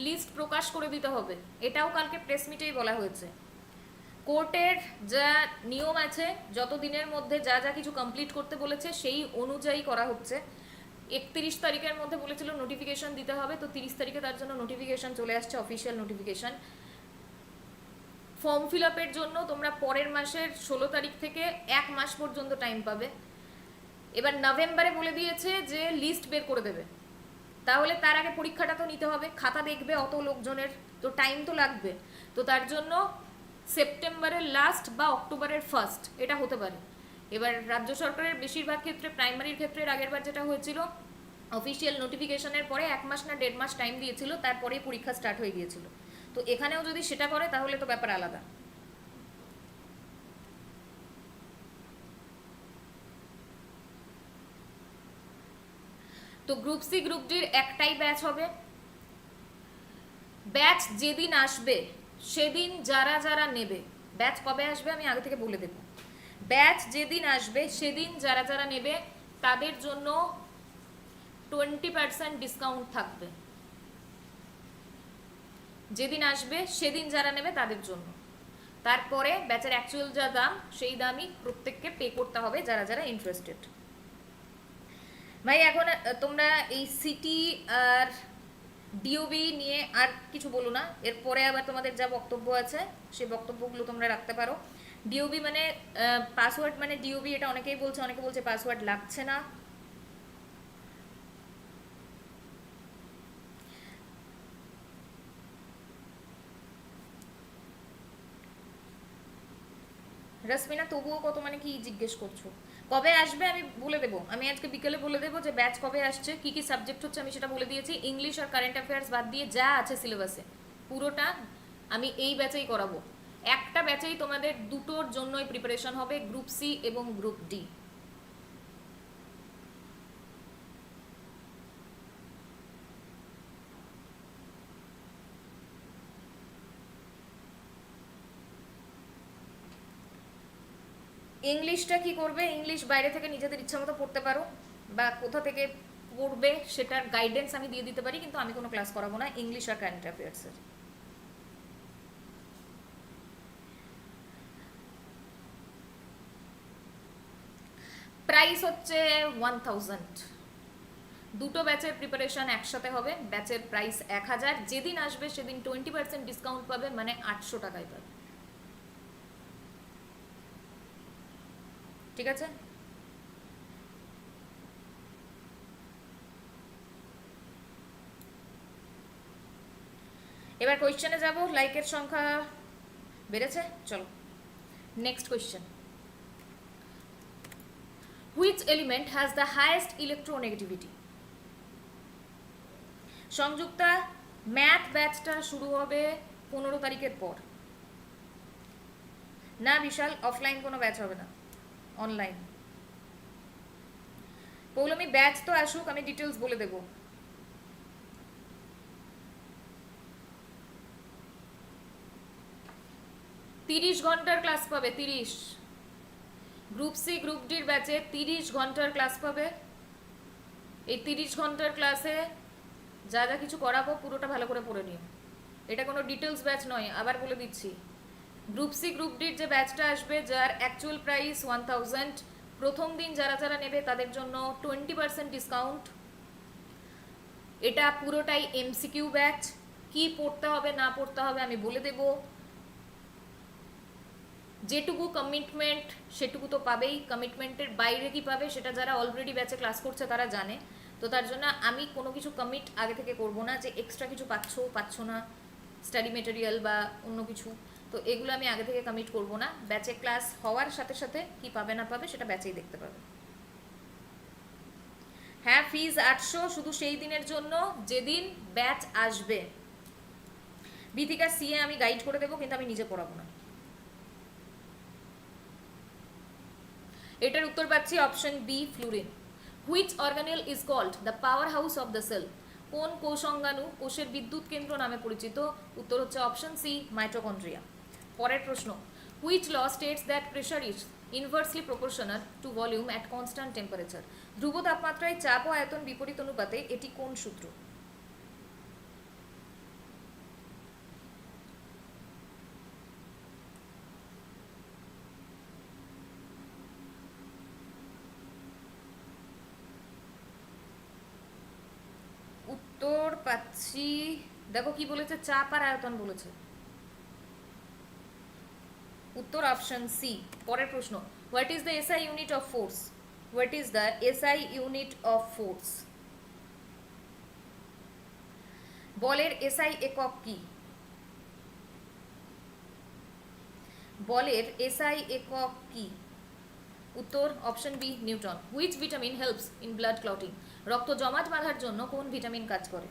লিস্ট প্রকাশ করে দিতে হবে, এটাও কালকে প্রেস মিটেই বলা হয়েছে। কোর্টের যা নিয়ম আছে, যত দিনের মধ্যে যা যা কিছু কমপ্লিট করতে বলেছে সেই অনুযায়ী করা হচ্ছে। 31 তারিখের মধ্যে বলেছিল নোটিফিকেশন দিতে হবে, তো 30 তারিখে তার জন্য নোটিফিকেশন চলে আসছে, অফিসিয়াল নোটিফিকেশন। ফর্ম ফিল আপের জন্য তোমরা পরের মাসের 16 তারিখ থেকে 1 মাস পর্যন্ত টাইম পাবে। এবার নভেম্বরে বলে দিয়েছে যে লিস্ট বের করে দেবে, তাহলে তার আগে পরীক্ষাটা তো নিতে হবে, খাতা দেখবে অত লোকজনের, তো টাইম তো লাগবে। তো তার জন্য সেপ্টেম্বরের লাস্ট বা অক্টোবরের ফার্স্ট এটা হতে পারে। এবার রাজ্য সরকারের বেশিরভাগ ক্ষেত্রে, প্রাইমারির ক্ষেত্রে আগের বার যেটা হয়েছিল, অফিসিয়াল নোটিফিকেশনের পরে 1 মাস না 1.5 মাস টাইম দিয়েছিল, তারপরেই পরীক্ষা স্টার্ট হয়ে গিয়েছিল। তো এখানেও যদি সেটা করে তাহলে তো ব্যাপার আলাদা। তো গ্রুপ সি গ্রুপ ডির একটাই ব্যাচ হবে। ব্যাচ যেদিন আসবে সেদিন যারা যারা নেবে, ব্যাচ কবে আসবে আমি আগে থেকে বলে দেব, ব্যাচ যেদিন আসবে সেদিন যারা যারা নেবে তাদের জন্য 20% ডিসকাউন্ট থাকবে। যেদিন আসবে সেদিন যারা নেবে তাদের জন্য। তারপরে ব্যাচের অ্যাকচুয়াল যা দাম সেই দামই প্রত্যেককে পে করতে হবে যারা যারা ইন্টারেস্টেড। ভাই এখন তোমরা এই সিটি আর ডিওবি নিয়ে আর কিছু বলো না, এরপরে আবার তোমাদের যা বক্তব্য আছে সেই বক্তব্যগুলো তোমরা রাখতে পারো। ডিওবি মানে পাসওয়ার্ড মানে ডিওবি, এটা অনেকেই বলছে, অনেকে বলছে পাসওয়ার্ড লাগছে না। রশ্মিনা তবুও কত মানে কি জিজ্ঞেস করছো? কবে আসবে আমি বলে দেবো, আমি আজকে বিকেলে বলে দেবো যে ব্যাচ কবে আসছে, কি কি সাবজেক্ট হচ্ছে আমি সেটা বলে দিয়েছি। ইংলিশ আর কারেন্ট অ্যাফেয়ার্স বাদ দিয়ে যা আছে সিলেবাসে পুরোটা আমি এই ব্যাচেই করাবো। একটা ব্যাচেই তোমাদের দুটোর জন্যই প্রিপারেশন হবে, গ্রুপ সি এবং গ্রুপ ডি। ইংলিশটা কি করবে? ইংলিশ বাইরে থেকে নিজেদের ইচ্ছা মতো পড়তে পারো, বা কোথা থেকে পড়বে সেটার গাইডেন্স আমি দিয়ে দিতে পারি, কিন্তু আমি কোনো ক্লাস করাবো না ইংলিশ আর কারেন্ট অ্যাফেয়ার্সের। প্রাইস হচ্ছে 1000। দুটো ব্যাচের প্রিপারেশন একসাথে হবে, ব্যাচের প্রাইস 1000। যেদিন আসবে সেদিন 20% ডিসকাউন্ট পাবে, মানে 800 টাকায় পাবে। ঠিক আছে? এবার কোয়েশ্চেনে যাব, লাইকের সংখ্যা বেড়েছে, চলো next question. Which element has the highest electronegativity? Sanjukta, math ব্যাচটা শুরু হবে 15 তারিখের পর। না বিশাল, অফলাইন কোনো ব্যাচ হবে না, অনলাইন। পৌলমী ব্যাচ তো আসুক, আমি ডিটেলস বলে দেব। তিরিশ ঘন্টার ক্লাস পাবে, 30। গ্রুপ সি গ্রুপ ডির ব্যাচে 30 ঘন্টার ক্লাস পাবে। এই 30 ঘন্টার ক্লাসে যা যা কিছু করাবো পুরোটা ভালো করে পড়ে নিও। এটা কোনো ডিটেলস ব্যাচ নয়, আবার বলে দিচ্ছি। গ্রুপ সি গ্রুপ ডির যে ব্যাচটা আসবে, যার অ্যাকচুয়াল প্রাইস 1000, প্রথম দিন যারা যারা নেবে তাদের জন্য 20% ডিসকাউন্ট। এটা পুরোটাই এমসিকিউ ব্যাচ, কি পড়তে হবে না পড়তে হবে আমি বলে দেব। যেটুকু কমিটমেন্ট সেটুকু তো পাবেই, কমিটমেন্টের বাইরে কি পাবে সেটা যারা অলরেডি ব্যাচে ক্লাস করছে তারা জানে। তো তার জন্য আমি কোনো কিছু কমিট আগে থেকে করব না যে এক্সট্রা কিছু পাচ্ছ না স্টাডি মেটেরিয়াল বা অন্য কিছু, তো এগুলো আমি আগে থেকে কমিট করব না। ব্যাচে ক্লাস হওয়ার সাথে সাথে কি পাবে না পাবে সেটা ব্যাচেই দেখতে পাবে। হ্যাঁ, ফিজ 800 শুধু সেই দিনের জন্য যেদিন ব্যাচ আসবে। বিথিকা সিএ আমি গাইড করে দেবো, কিন্তু আমি নিজে পড়াবো না। এটার উত্তর পাচ্ছি option B, fluorine. Which organelle is called the power house of the cell? কোন কোষাঙ্গাণু কোষের বিদ্যুৎ কেন্দ্র নামে পরিচিত? উত্তর হচ্ছে অপশন সি, মাইটোকন্ড্রিয়া। পরের প্রশ্ন, which law states that pressure is inversely proportional to volume at constant temperature? ধ্রুব তাপমাত্রায় চাপ ও আয়তন বিপরীত অনুপাতে, এটি কোন সূত্র? উত্তর পাচ্ছি, দেখো কি বলেছে, চাপ আর আয়তন বলেছে। উত্তর অপশন সি। পরের প্রশ্ন, what is the SI unit of force? What is the SI unit of force? বলের এসআই একক কি? বলের এসআই একক কি? উত্তর option B, newton. Which vitamin helps in blood clotting? রক্ত জমাট বাঁধার জন্য কোন ভিটামিন কাজ করে?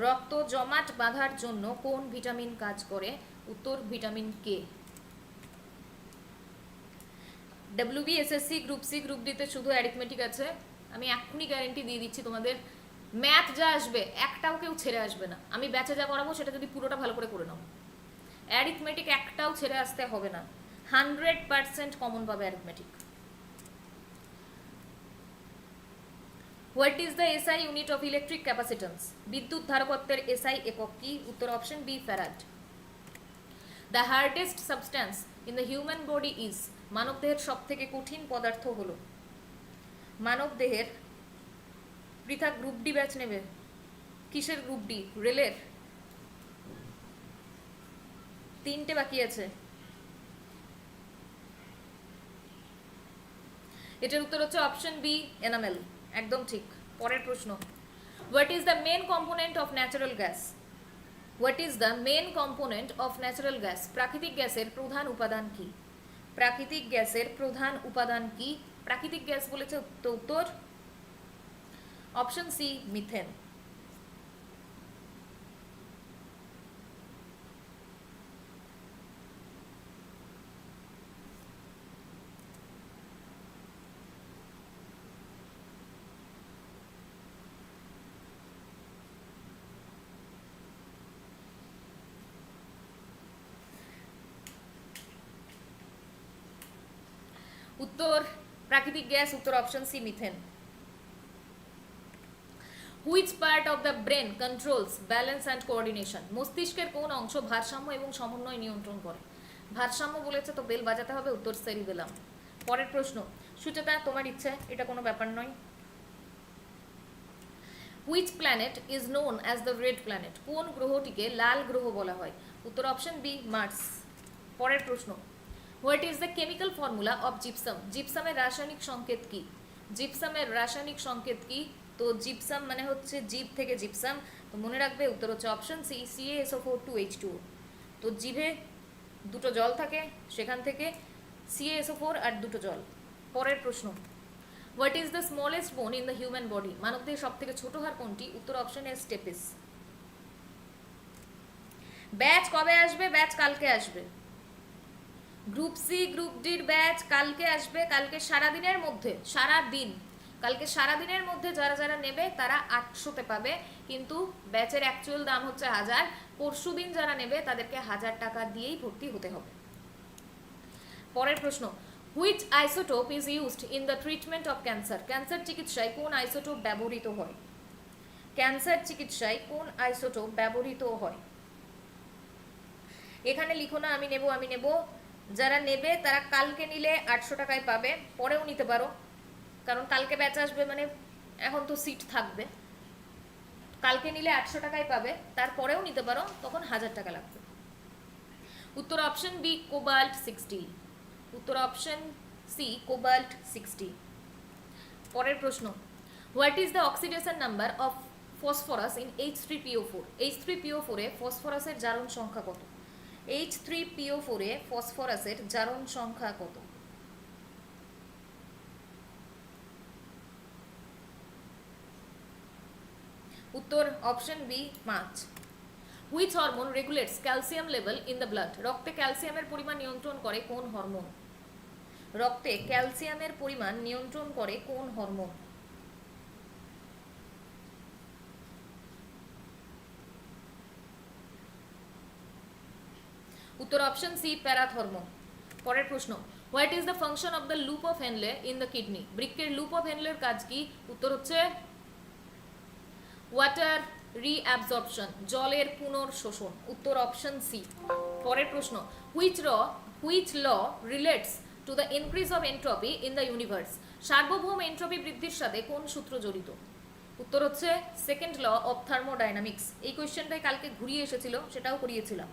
রক্ত জমাট বাঁধার জন্য কোন ভিটামিন কাজ করে? উত্তর vitamin K. WBSSC group C group ডিতে শুধু অ্যারিথমেটিক আছে, আমি এখনই গ্যারেন্টি দিয়ে দিচ্ছি তোমাদের ম্যাথ যা আসবে একটাও কেউ ছেড়ে আসবে না। আমি ব্যাচে যা করাবো সেটা যদি পুরোটা ভালো করে নাও, অ্যারিথমেটিক একটাও ছেড়ে আসতে হবে না, 100% কমন পাবে arithmetic. What is the SI unit of electric capacitance? বিদ্যুৎ ধারকত্বের এসআই একক কি? উত্তর option B, farad. The hardest substance in the human body is? মানবদেহের সব থেকে কঠিন পদার্থ হলো? মানবদেহের, পৃথক গ্রুপ ডি ব্যাচ নেবে? কিসের গ্রুপ ডি? রেলের? 3টে বাকি আছে। এটার উত্তর হচ্ছে অপশন বি, এনামেল। একদম ঠিক। পরের প্রশ্ন, what is the main component of natural gas? What is the main component of natural gas? প্রাকৃতিক গ্যাসের প্রধান উপাদান কি? প্রাকৃতিক গ্যাসের প্রধান উপাদান কি? প্রাকৃতিক গ্যাস বলেছে, উত্তর অপশন সি, মিথেন। উত্তর প্রাকৃতিক গ্যাস, উত্তর option C, methane. Which part of the brain controls balance and coordination? মস্তিষ্কের কোন অংশ ভারসাম্য এবং সমন্বয় নিয়ন্ত্রণ করে? ভারসাম্য বলেছে তো বেল বাজাতে হবে, উত্তর সেরিবেলাম। পরের প্রশ্ন, সুচেতা তোমার ইচ্ছে, এটা কোনো ব্যাপার নয়। Which planet is known as the red planet? কোন গ্রহটিকে লাল গ্রহ বলা হয়? উত্তর অপশন বি, মার্স। পরের প্রশ্ন, what is the chemical formula of gypsum? জিপসামের রাসায়নিক সংকেত কি? জিপসামের রাসায়নিক সংকেত কি? তো জিপসাম মানে হচ্ছে জিভ থেকে জিপসাম, তো মনে রাখবে উত্তর হচ্ছে অপশন সি, CaSO4 2H2O। তো জিভে দুটো জল থাকে, সেখান থেকে CaSO4 আর দুটো জল। পরের প্রশ্ন, হোয়াট ইজ দ্য স্মলেস্ট বোন ইন দ্য হিউম্যান বডি? মানবদেহের সব থেকে ছোট হাড় কোনটি? উত্তর অপশন এ, স্টেপিস। ব্যাচ কবে আসবে? ব্যাচ কালকে আসবে। গ্রুপ সি গ্রুপ ডির ব্যাচ কালকে আসবে। কালকে সারাদিনের মধ্যে, সারাদিন, কালকে সারাদিনের মধ্যে যারা যারা নেবে তারা 800তে পাবে, কিন্তু ব্যাচের অ্যাকচুয়াল দাম হচ্ছে 1000। পরশু দিন যারা নেবে তাদেরকে 1000 টাকা দিয়েই ভর্তি হতে হবে। পরের প্রশ্ন, which isotope is used in the treatment of cancer? Cancer চিকিৎসায় কোন আইসোটোপ ব্যবহৃত হয়? ক্যান্সার চিকিৎসায় কোন আইসোটোপ ব্যবহৃত হয়? এখানে লিখো না আমি নেব আমি নেব, যারা নেবে তারা কালকে নিলে 800 টাকায় পাবে, পরেও নিতে পারো, কারণ কালকে ব্যাচ আসবে মানে এখন তো সিট থাকবে। কালকে নিলে 800 টাকায় পাবে, তারপরেও নিতে পারো, তখন 1000 টাকা লাগবে। উত্তর অপশন বি কোবাল্ট 60, উত্তর অপশন সি কোবাল্ট 60। পরের প্রশ্ন, what is the oxidation number of phosphorus in H3PO4? H3PO4 এ ফসফরাসের জারণ সংখ্যা কত? H3PO4 এ ফসফরাসের জারণ সংখ্যা কত? উত্তর option B 5। Which hormone regulates calcium level in the blood? রক্তে ক্যালসিয়ামের পরিমাণ নিয়ন্ত্রণ করে কোন হরমোন? রক্তে ক্যালসিয়ামের পরিমাণ নিয়ন্ত্রণ করে কোন হরমোন? উত্তর অপশন সি প্যারাথর্মোন। পরের প্রশ্ন, what is the function of the loop of Henle in the kidney? বৃক্কের লুপ অফ হেনলের কাজ কি? উত্তর হচ্ছে ওয়াটার রিঅ্যাবজর্পশন, জলের পুনর্শোষণ, উত্তর অপশন সি। পরের প্রশ্ন, which law relates to the increase of entropy in the universe? সার্বভৌম এন্ট্রপি বৃদ্ধির সাথে কোন সূত্র জড়িত? উত্তর হচ্ছে সেকেন্ড ল অফ থার্মোডাইনামিক্স। এই কোয়েশ্চেনটাই কালকে ঘুরিয়ে এসেছিল, সেটাও করিয়েছিলাম।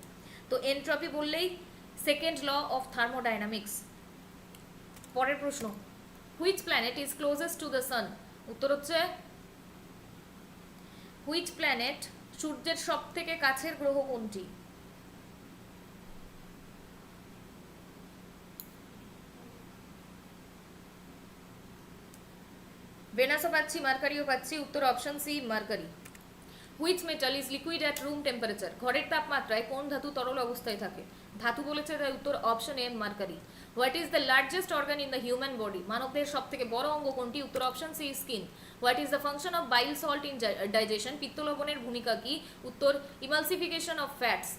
তো এন্ট্রপি বললেই সেকেন্ড ল অফ থার্মোডাইনামিক্স। পরের প্রশ্ন, which planet is closest to the sun? উত্তর হচ্ছে হুইচ প্ল্যানেট সূর্যের সব থেকে কাছের গ্রহ কোনটি? ভেনাসও পাচ্ছি, মার্কারিও পাচ্ছি, উত্তর option C mercury. Which metal is liquid at room temperature? ঘরের তাপমাত্রায় কোন ধাতু তরল অবস্থায় থাকে? ধাতু বলেছে, তাই উত্তর option A mercury. What is the largest organ in the human body? মানবদেহের সব থেকে বড় অঙ্গ কোনটি? উত্তর option C skin. What is the function of bile salt in digestion? পিত্ত লবণের ভূমিকা কি? উত্তর ইমালসিফিকেশন অফ ফ্যাটস,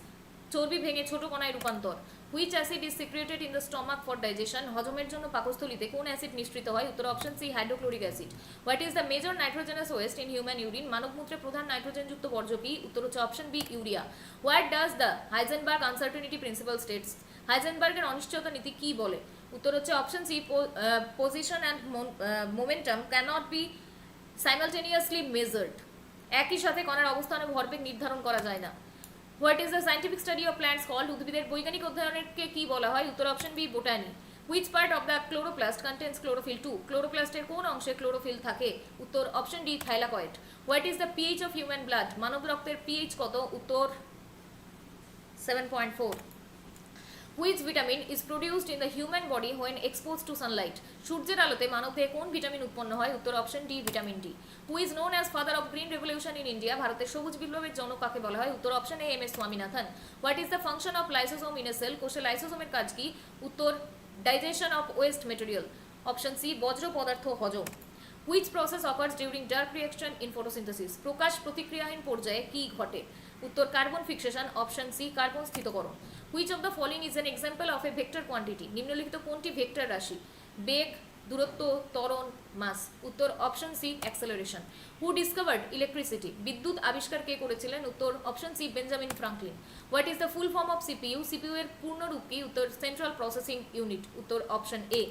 চর্বি ভেঙে ছোট কণায় রূপান্তর। Which acid is secreted in the stomach for digestion? হজমের জন্য পাকস্থলীতে কোন অ্যাসিড নিঃসৃত হয়? উত্তর option C hydrochloric acid. What is the major nitrogenous waste in human urine? মানবমূত্রে প্রধান নাইট্রোজেনযুক্ত বর্জ্য কি? উত্তর হচ্ছে option B urea. What does the Heisenberg uncertainty principle states? হাইজেনবার্গের অনিশ্চয়তা নীতি কি বলে? উত্তর হচ্ছে option C position and momentum cannot be simultaneously measured. একই সাথে কণার অবস্থান ও ভরবেগ নির্ধারণ করা যায় না। What is the scientific study of plants called? উদ্ভিদের বৈজ্ঞানিক অধ্যয়নকে কি বলা হয়? উত্তর option B botany. Which part of the chloroplast contains chlorophyll 2? ক্লোরোপ্লাস্টের কোন অংশে ক্লোরোফিল থাকে? উত্তর option D thylakoid. What is the pH of human blood? মানব রক্তের পিএইচ কত? উত্তর 7.4. Which vitamin is produced in the human body when expose to sunlight? সূর্যের আলোতে মানবদেহে কোন ভিটামিন উৎপন্ন হয়? উত্তর option D vitamin D. Who is known as father of green revolution in India? ভারতের সবুজ বিপ্লবের জনক কাকে বলা হয়? উত্তর option A M S Swaminathan. What is the function of lysosome in a cell? কোষে লাইসোসোমের কাজ কি? উত্তর digestion of waste material, option C বজ্র পদার্থ হজম। Which process occurs during dark reaction in photosynthesis? প্রকাশ প্রতিক্রিয়াহীন পর্যায়ে কি ঘটে? উত্তর carbon fixation, option C carbon স্থিতকরণ। Which of the following is an example of a vector quantity? নিম্নলিখিত কোনটি ভেক্টর রাশি? বেগ, দূরত্ব, ত্বরণ, মাস। উত্তর option C acceleration. Who discovered electricity? বিদ্যুৎ আবিষ্কার কে করেছিলেন? উত্তর option C Benjamin Franklin. What is the full form of CPU? CPU এর পূর্ণরূপ কি? উত্তর সেন্ট্রাল প্রসেসিং ইউনিট, উত্তর option A.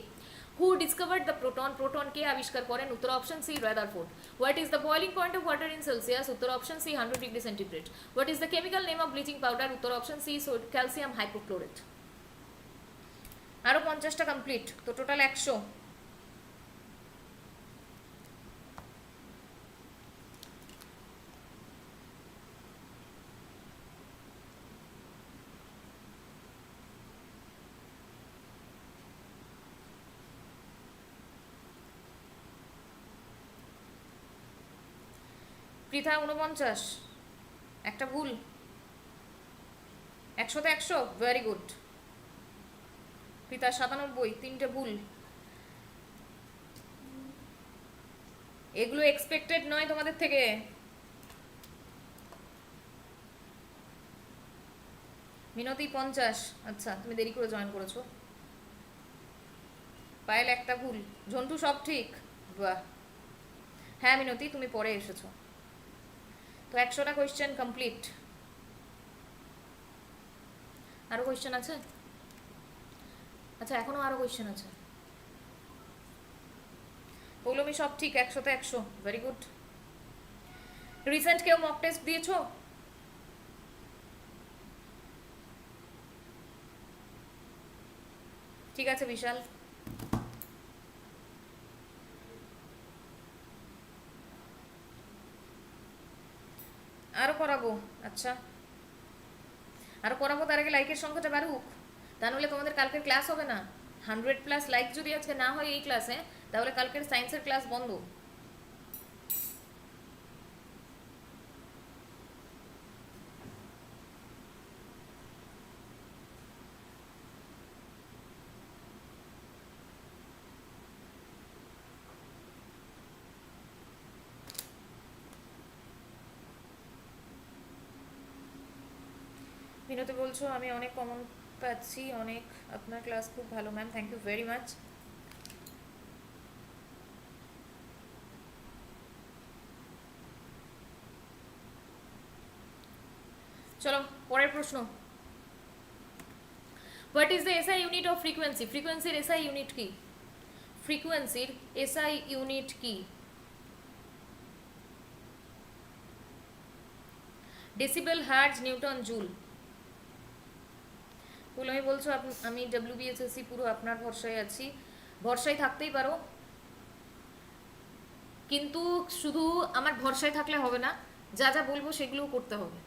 Who discovered the proton? Proton কে আবিষ্কার করেন? উত্তর option C Rutherford. What is the boiling point of water in Celsius? উত্তর option C 100 degree centigrade. What is the chemical name of bleaching powder? উত্তর option C calcium hypochlorite. আরো 50টা complete, তো total 100। Pritha 49, একটা ভুল। 100তে 100, ভেরি গুড। পৃথা 97, 3টে ভুল। এগুলো এক্সপেক্টেড নয় তোমাদের থেকে। মিনতি 50, আচ্ছা তুমি দেরি করে জয়েন করেছো। পায়েল একটা ভুল। ঝন্টু সব ঠিক, বাহ। হ্যাঁ মিনতি তুমি পরে এসেছো। তো 100টা কোয়েশ্চেন কমপ্লিট। আরো কোয়েশ্চেন আছে? আচ্ছা এখনো আরো কোয়েশ্চেন আছে। পৌলমি সব ঠিক, 100তে 100, ভেরি গুড। রিসেন্ট কেউ মক টেস্ট দিয়েছো? ঠিক আছে বিশাল। আরো করাবো, আচ্ছা আরো করাবো, তার আগে লাইকের সংখ্যাটা বাড়ুক, তা নাহলে তোমাদের কালকের ক্লাস হবে না। 100+ লাইক যদি আজকে না হয় এই ক্লাসে, তাহলে কালকের সায়েন্সের ক্লাস বন্ধ। বিনোতে বলছো আমি অনেক কমন পাচ্ছি, অনেক, আপনার ক্লাস খুব ভালো ma'am, thank you very much. চলো পরের প্রশ্ন। What is the SI unit of frequency? ফ্রিকোয়েন্সির এসআই ইউনিট কি? ফ্রিকোয়েন্সির এসআই ইউনিট কি? Decibel, hertz, newton, joule. আমি বলছো আমি ডব্লিউবিএসএসসি পুরো আপনার ভরসায় আছি। ভরসায় থাকতেই পারো, কিন্তু শুধু আমার ভরসায় থাকলে হবে না, যা যা বলবো সেগুলোও করতে হবে।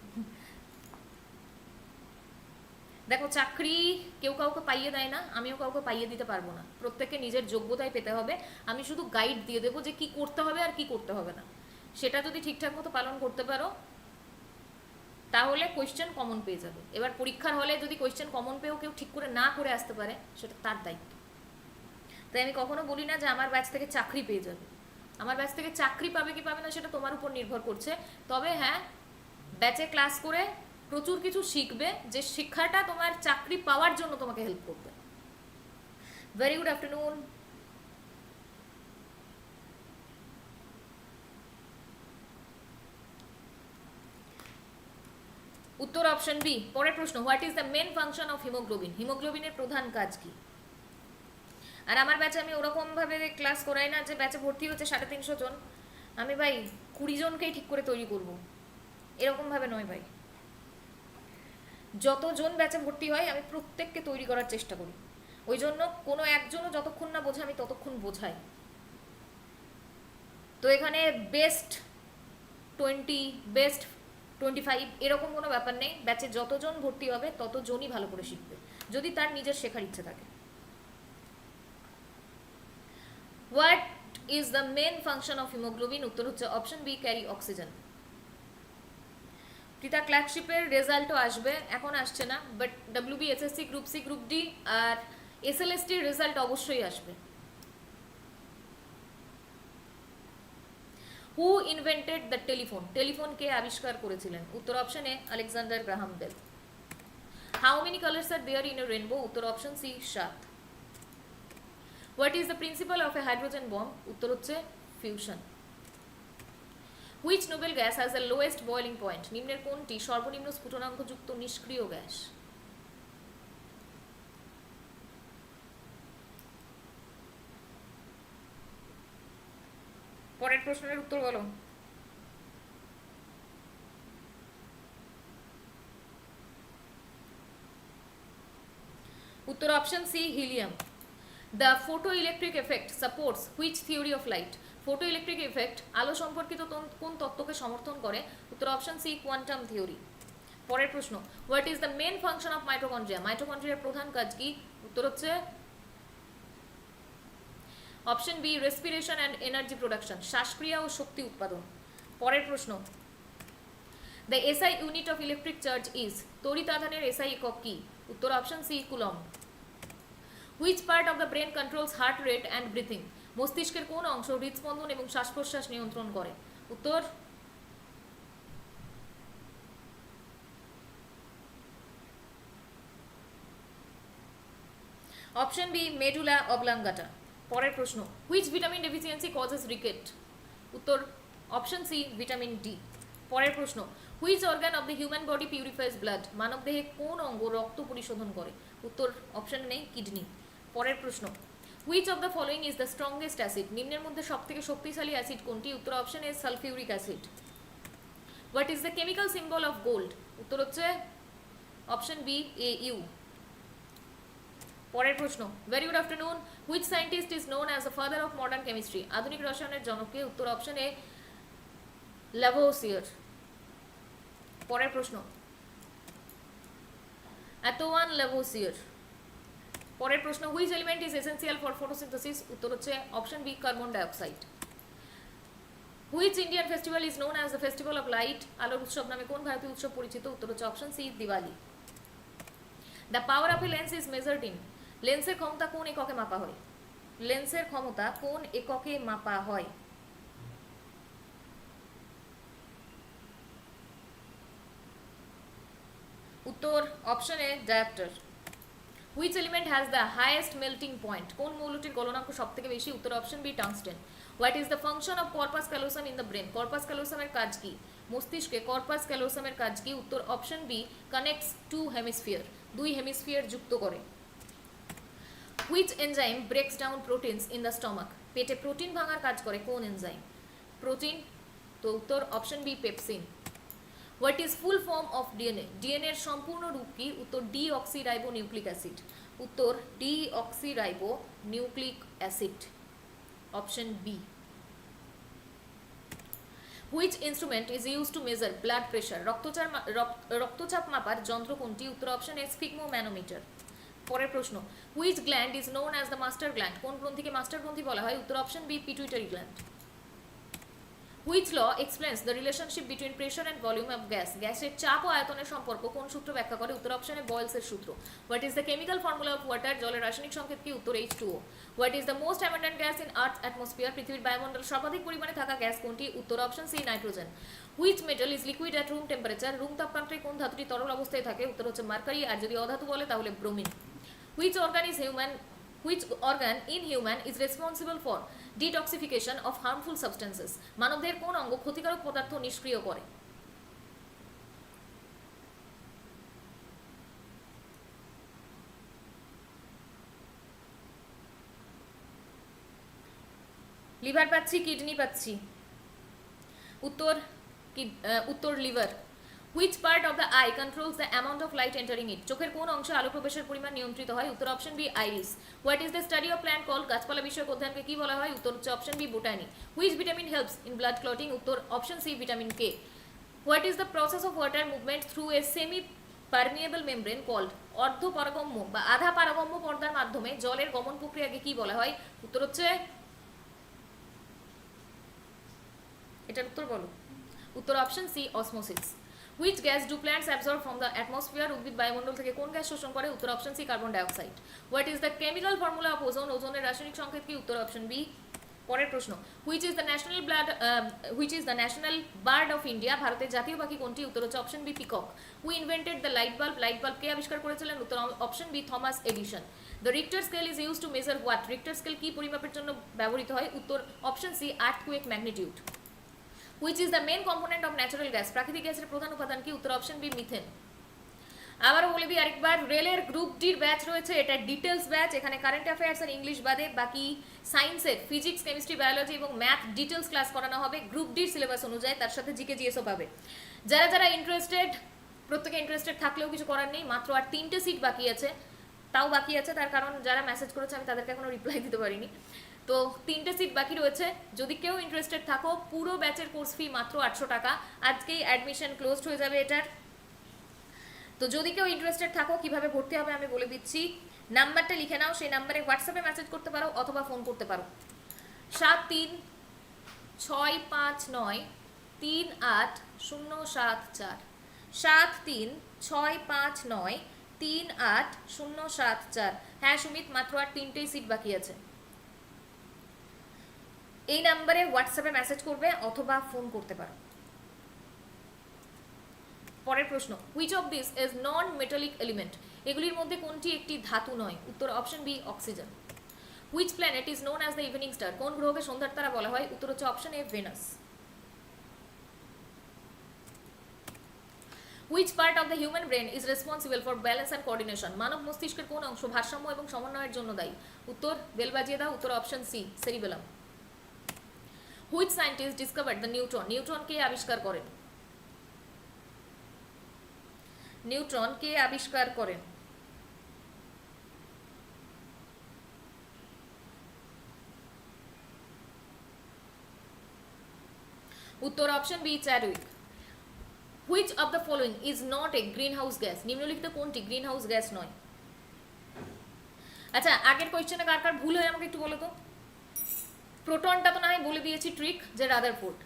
দেখো চাকরি কেউ কাউকে পাইয়ে দেয় না, আমিও কাউকে পাইয়ে দিতে পারবো না, প্রত্যেককে নিজের যোগ্যতায় পেতে হবে। আমি শুধু গাইড দিয়ে দেবো যে কি করতে হবে আর কি করতে হবে না, সেটা যদি ঠিকঠাক মতো পালন করতে পারো তাহলে কোয়েশ্চেন কমন পেয়ে যাবে। এবার পরীক্ষার হলে যদি কোয়েশ্চেন কমন পেয়েও কেউ ঠিক করে না করে আসতে পারে, সেটা তার দায়িত্ব। তাই আমি কখনো বলি না যে আমার ব্যাচ থেকে চাকরি পেয়ে যাবে। আমার ব্যাচ থেকে চাকরি পাবে কি পাবে না সেটা তোমার উপর নির্ভর করছে। তবে হ্যাঁ, ব্যাচে ক্লাস করে প্রচুর কিছু শিখবে, যে শিক্ষাটা তোমার চাকরি পাওয়ার জন্য তোমাকে হেল্প করবে। Very good afternoon. উত্তর অপশন বি। পরের প্রশ্ন, what is the main function of haemoglobin? হিমোগ্লোবিনের প্রধান কাজ কি? আর আমার ব্যাচে আমি ওরকম ভাবে ক্লাস করাই না যে ব্যাচে ভর্তি হচ্ছে 350 জন, আমি ভাই 20 জনকেই ঠিক করে তৈরি করব, এরকম ভাবে নয় ভাই। যতজন ব্যাচে ভর্তি হয় আমি প্রত্যেককে তৈরি করার চেষ্টা করি। ওই জন্য কোনো একজনও যতক্ষণ না বোঝে আমি ততক্ষণ বোঝাই। তো এখানে বেস্ট 20, বেস্ট 25 এরকম কোনো ব্যাপার নেই। ব্যাচে যতজন ভর্তি হবে ততজনই ভালো করে শিখবে, যদি তার নিজের শেখার ইচ্ছে থাকে। What is the main function of haemoglobin? উত্তর হচ্ছে অপশন বি, ক্যারি অক্সিজেন। পিতা ক্লার্কশিপের রেজাল্টও আসবে, এখন আসছে না, but WBSSC group C, group D আর এসএলএসটির রেজাল্ট অবশ্যই আসবে। Who invented the telephone? Telephone কে আবিষ্কার করেছিলেন? উত্তর option A, Alexander Graham Bell. How many colours are there in a rainbow? উত্তর option C, 7। What is the principal of a hydrogen bomb? উত্তর হচ্ছে fusion. Which noble gas has the lowest boiling point? নিম্নের কোনটি সর্বনিম্ন স্ফুটনাঙ্কযুক্ত নিষ্ক্রিয় gas? পরের প্রশ্নের উত্তর বলো। উত্তর option C, helium. The photoelectric effect supports which theory of light? Photoelectric effect আলো সম্পর্কিত কোন তত্ত্বকে সমর্থন করে? উত্তর অপশন সি, কোয়ান্টাম থিওরি। পরের প্রশ্ন, what is the main function of mitochondria? মাইটোকন্ড্রিয়ার প্রধান কাজ কি? উত্তর হচ্ছে option B, respiration and energy production, শ্বাসক্রিয়া ও শক্তি উৎপাদন। পরের প্রশ্ন, the SI unit of electric charge is? তড়িৎ আধানের এসআই একক কি? উত্তর option C, coulomb. Which part of the brain controls heart rate and breathing? মস্তিষ্কের কোন অংশ হৃদস্পন্দন এবং শ্বাস প্রশ্বাস নিয়ন্ত্রণ করে? উত্তর অপশন বি, মেডুলা অবলাঙ্গাটা। পরের প্রশ্ন, which vitamin deficiency causes rickets? উত্তর অপশন সি, ভিটামিন ডি। পরের প্রশ্ন, which organ of the human body purifies blood? মানব দেহে কোন অঙ্গ রক্ত পরিশোধন করে? উত্তর অপশন নেই, কিডনি। পরের প্রশ্ন, which of the following is the strongest acid? নিম্নের মধ্যে সবথেকে শক্তিশালী অ্যাসিড কোনটি? উত্তর option A, sulphuric acid. What is the chemical symbol of gold? উত্তর হচ্ছে অপশন বি, এ ইউ। পরের প্রশ্ন, very good afternoon, which scientist is known as the father of modern chemistry? আধুনিক রসায়নের জনককে? উত্তর অপশন এ ল্যাভোসিয়ার। পরের প্রশ্ন, অ্যাটোয়ান ল্যাভোসিয়ার। পরের প্রশ্ন, which element is essential for photosynthesis? উত্তর হচ্ছে option B carbon dioxide. Which Indian festival is known as the festival of light? আলোর উৎসব নামে কোন ভারতীয় উৎসব পরিচিত? উত্তর হচ্ছে option C Diwali. The power of a lens is measured in? লেন্সের ক্ষমতা কোন এককে মাপা হয়? লেন্সের ক্ষমতা কোন এককে মাপা হয়? উত্তর option A dioptre. Which element has the highest melting point? কোন মৌলটির গলনাঙ্ক সবথেকে বেশি? উত্তর option B tungsten. What is the function of corpus callosum in the brain? Corpus ক্যালোসামের কাজ কি? মস্তিষ্কে কর্পাস ক্যালোসামের কাজ কি? উত্তর option B connects two hemisphere, দুই হেমিস্ফিয়ার যুক্ত করে। Which enzyme breaks down proteins in the stomach? পেটে প্রোটিন ভাঙার কাজ করে কোন এনজাইম? প্রোটিন, তো উত্তর option B pepsin. What is full form of DNA? DNA এর সম্পূর্ণ রূপ কি? উত্তর ডিঅক্সিরাইবো নিউক্লিক অ্যাসিড। উত্তর deoxyribonucleic acid, option B. Which instrument is use to measure blood pressure? রক্তচাপ মাপার যন্ত্র কোনটি? উত্তর অপশন এ স্ফিগমোম্যানোমিটার। পরের প্রশ্ন, which gland is known as the master gland? কোন গ্রন্থিকে মাস্টার গ্রন্থি বলা হয়? উত্তর option B pituitary gland. Which law explains the relationship between pressure and volume of gas? গ্যাসের চাপ ও আয়তনের সম্পর্ক কোন সূত্র ব্যাখ্যা করে? উত্তর অপশন এ বয়েলসের সূত্র। What is the chemical formula of water? জলের রাসায়নিক সংকেত কি? উত্তর H2O। What is the most abundant gas in earth atmosphere? পৃথিবীর বায়ুমণ্ডল সর্বাধিক পরিমাণে থাকা গ্যাস কোনটি? উত্তর option C nitrogen. Which metal is liquid at room temperature? Room তাপমাত্রায় কোন ধাতুটি তরল অবস্থায় থাকে? উত্তর হচ্ছে মার্কারি, আর যদি অধাতু বলে তাহলে bromine. Which organ in human is responsible for detoxification of harmful substances? মানবদেহের কোন অঙ্গ ক্ষতিকারক পদার্থ নিষ্ক্রিয় করে? লিভার পাচ্ছি, কিডনি পাচ্ছি। উত্তর liver. Which part of the eye controls the amount of light entering it? চোখের কোন অংশে আলো প্রবেশের পরিমাণ নিয়ন্ত্রিত হয়? উত্তর option B iris. What is the study of plant call? গাছপালা বিষয়ক অধ্যয়নকে কি বলা হয়? উত্তর হচ্ছে option B botany. Which vitamin helps in blood clotting? উত্তর option C vitamin K. What is the process of water movement through a semi permeable membrane called? অর্ধ পারগম্য বা আধা পারগম্য পর্দার মাধ্যমে জলের গমন প্রক্রিয়াকে কি বলা হয়? উত্তর হচ্ছে, এটার উত্তর বলো। উত্তর option C osmosis. Which gas do plants absorb from the atmosphere? উদ্ভিদ বায়ুমণ্ডল থেকে কোন গ্যাস শোষণ করে? উত্তর option C carbon dioxide. What is the chemical formula of ozone? ওজোনের রাসায়নিক সংকেত কি? উত্তর অপশন বি। পরের প্রশ্ন, which is the national bird of India? ভারতের জাতীয় পাখি কোনটি? উত্তর হচ্ছে option B peacock. Who invented the light bulb? Light bulb কে আবিষ্কার করেছিলেন? উত্তর option B Thomas Edison. The Richter scale is use to measure what? Richter scale কি পরিমাপের জন্য ব্যবহৃত হয়? উত্তর option C earthquake magnitude. Which is the main component of natural gas? প্রাকৃতিক গ্যাসের প্রধান উপাদান কি? উত্তর অপশন বি মিথেন। আবারও বলে দিই আরেকবার, রেলের গ্রুপ ডির ব্যাচ রয়েছে, এটা ডিটেলস ব্যাচ। এখানে কারেন্ট অ্যাফেয়ার্স আর ইংলিশ বাদে বাকি সায়েন্সের ফিজিক্স, কেমিস্ট্রি, বায়োলজি এবং ম্যাথ ডিটেলস ক্লাস করানো হবে গ্রুপ ডির সিলেবাস অনুযায়ী, তার সাথে জিকে জিএসও পাবে। যারা যারা ইন্টারেস্টেড, প্রত্যেকে ইন্টারেস্টেড থাকলেও কিছু করার নেই, মাত্র আর 3টে সিট বাকি আছে। তাও বাকি আছে তার কারণ যারা মেসেজ করেছে আমি তাদেরকে এখনো রিপ্লাই দিতে পারিনি, তো 3টে সিট বাকি রয়েছে। যদি কেউ ইন্টারেস্টেড থাকো, পুরো ব্যাচের কোর্স ফি মাত্র 800 টাকা। আজকেই অ্যাডমিশন ক্লোজড হয়ে যাবে এটার। তো যদি কেউ ইন্টারেস্টেড থাকো, কিভাবে ভর্তি হবে আমি বলে দিচ্ছি। নাম্বারটা লিখে নাও, সেই নাম্বারে হোয়াটসঅ্যাপে মেসেজ করতে পারো অথবা ফোন করতে পারো। 7365938074, 7365938074। হ্যাঁ সুমিত, মাত্র আর 3টেই সিট বাকি আছে। এই নাম্বারে হোয়াটসঅ্যাপে মেসেজ করবে অথবা ফোন করতে পারো। পরের প্রশ্ন, which of this is non metallic element? এগুলির মধ্যে কোনটি একটি ধাতু নয়? উত্তর option B oxygen. Which planet is known as the evening star? কোন গ্রহকে সন্ধ্যার তারা বলা হয়? উত্তর হচ্ছে option A Venus. Which part of the human brain is responsible for balance and coordination? মানব মস্তিষ্কের কোন অংশ ভারসাম্য এবং সমন্বয়ের জন্য দায়ী? উত্তর, বেল বাজিয়ে দাও। উত্তর option C cerebellum. Which scientist discovered the neutron? Neutron কে আবিষ্কার করেন? নিউট্রন কে আবিষ্কার করেন? উত্তর option B Chadwick. Which of the following is not a green house gas, নিম্নলিখিত কোনটি গ্রিন হাউস গ্যাস নয়? আচ্ছা, আগের কোয়েশ্চেনে কার কার ভুল হয় আমাকে একটু বলো তো। প্রোটনটা তো না হয় বলে দিয়েছি ট্রিক, যে রাদারফোর্ড।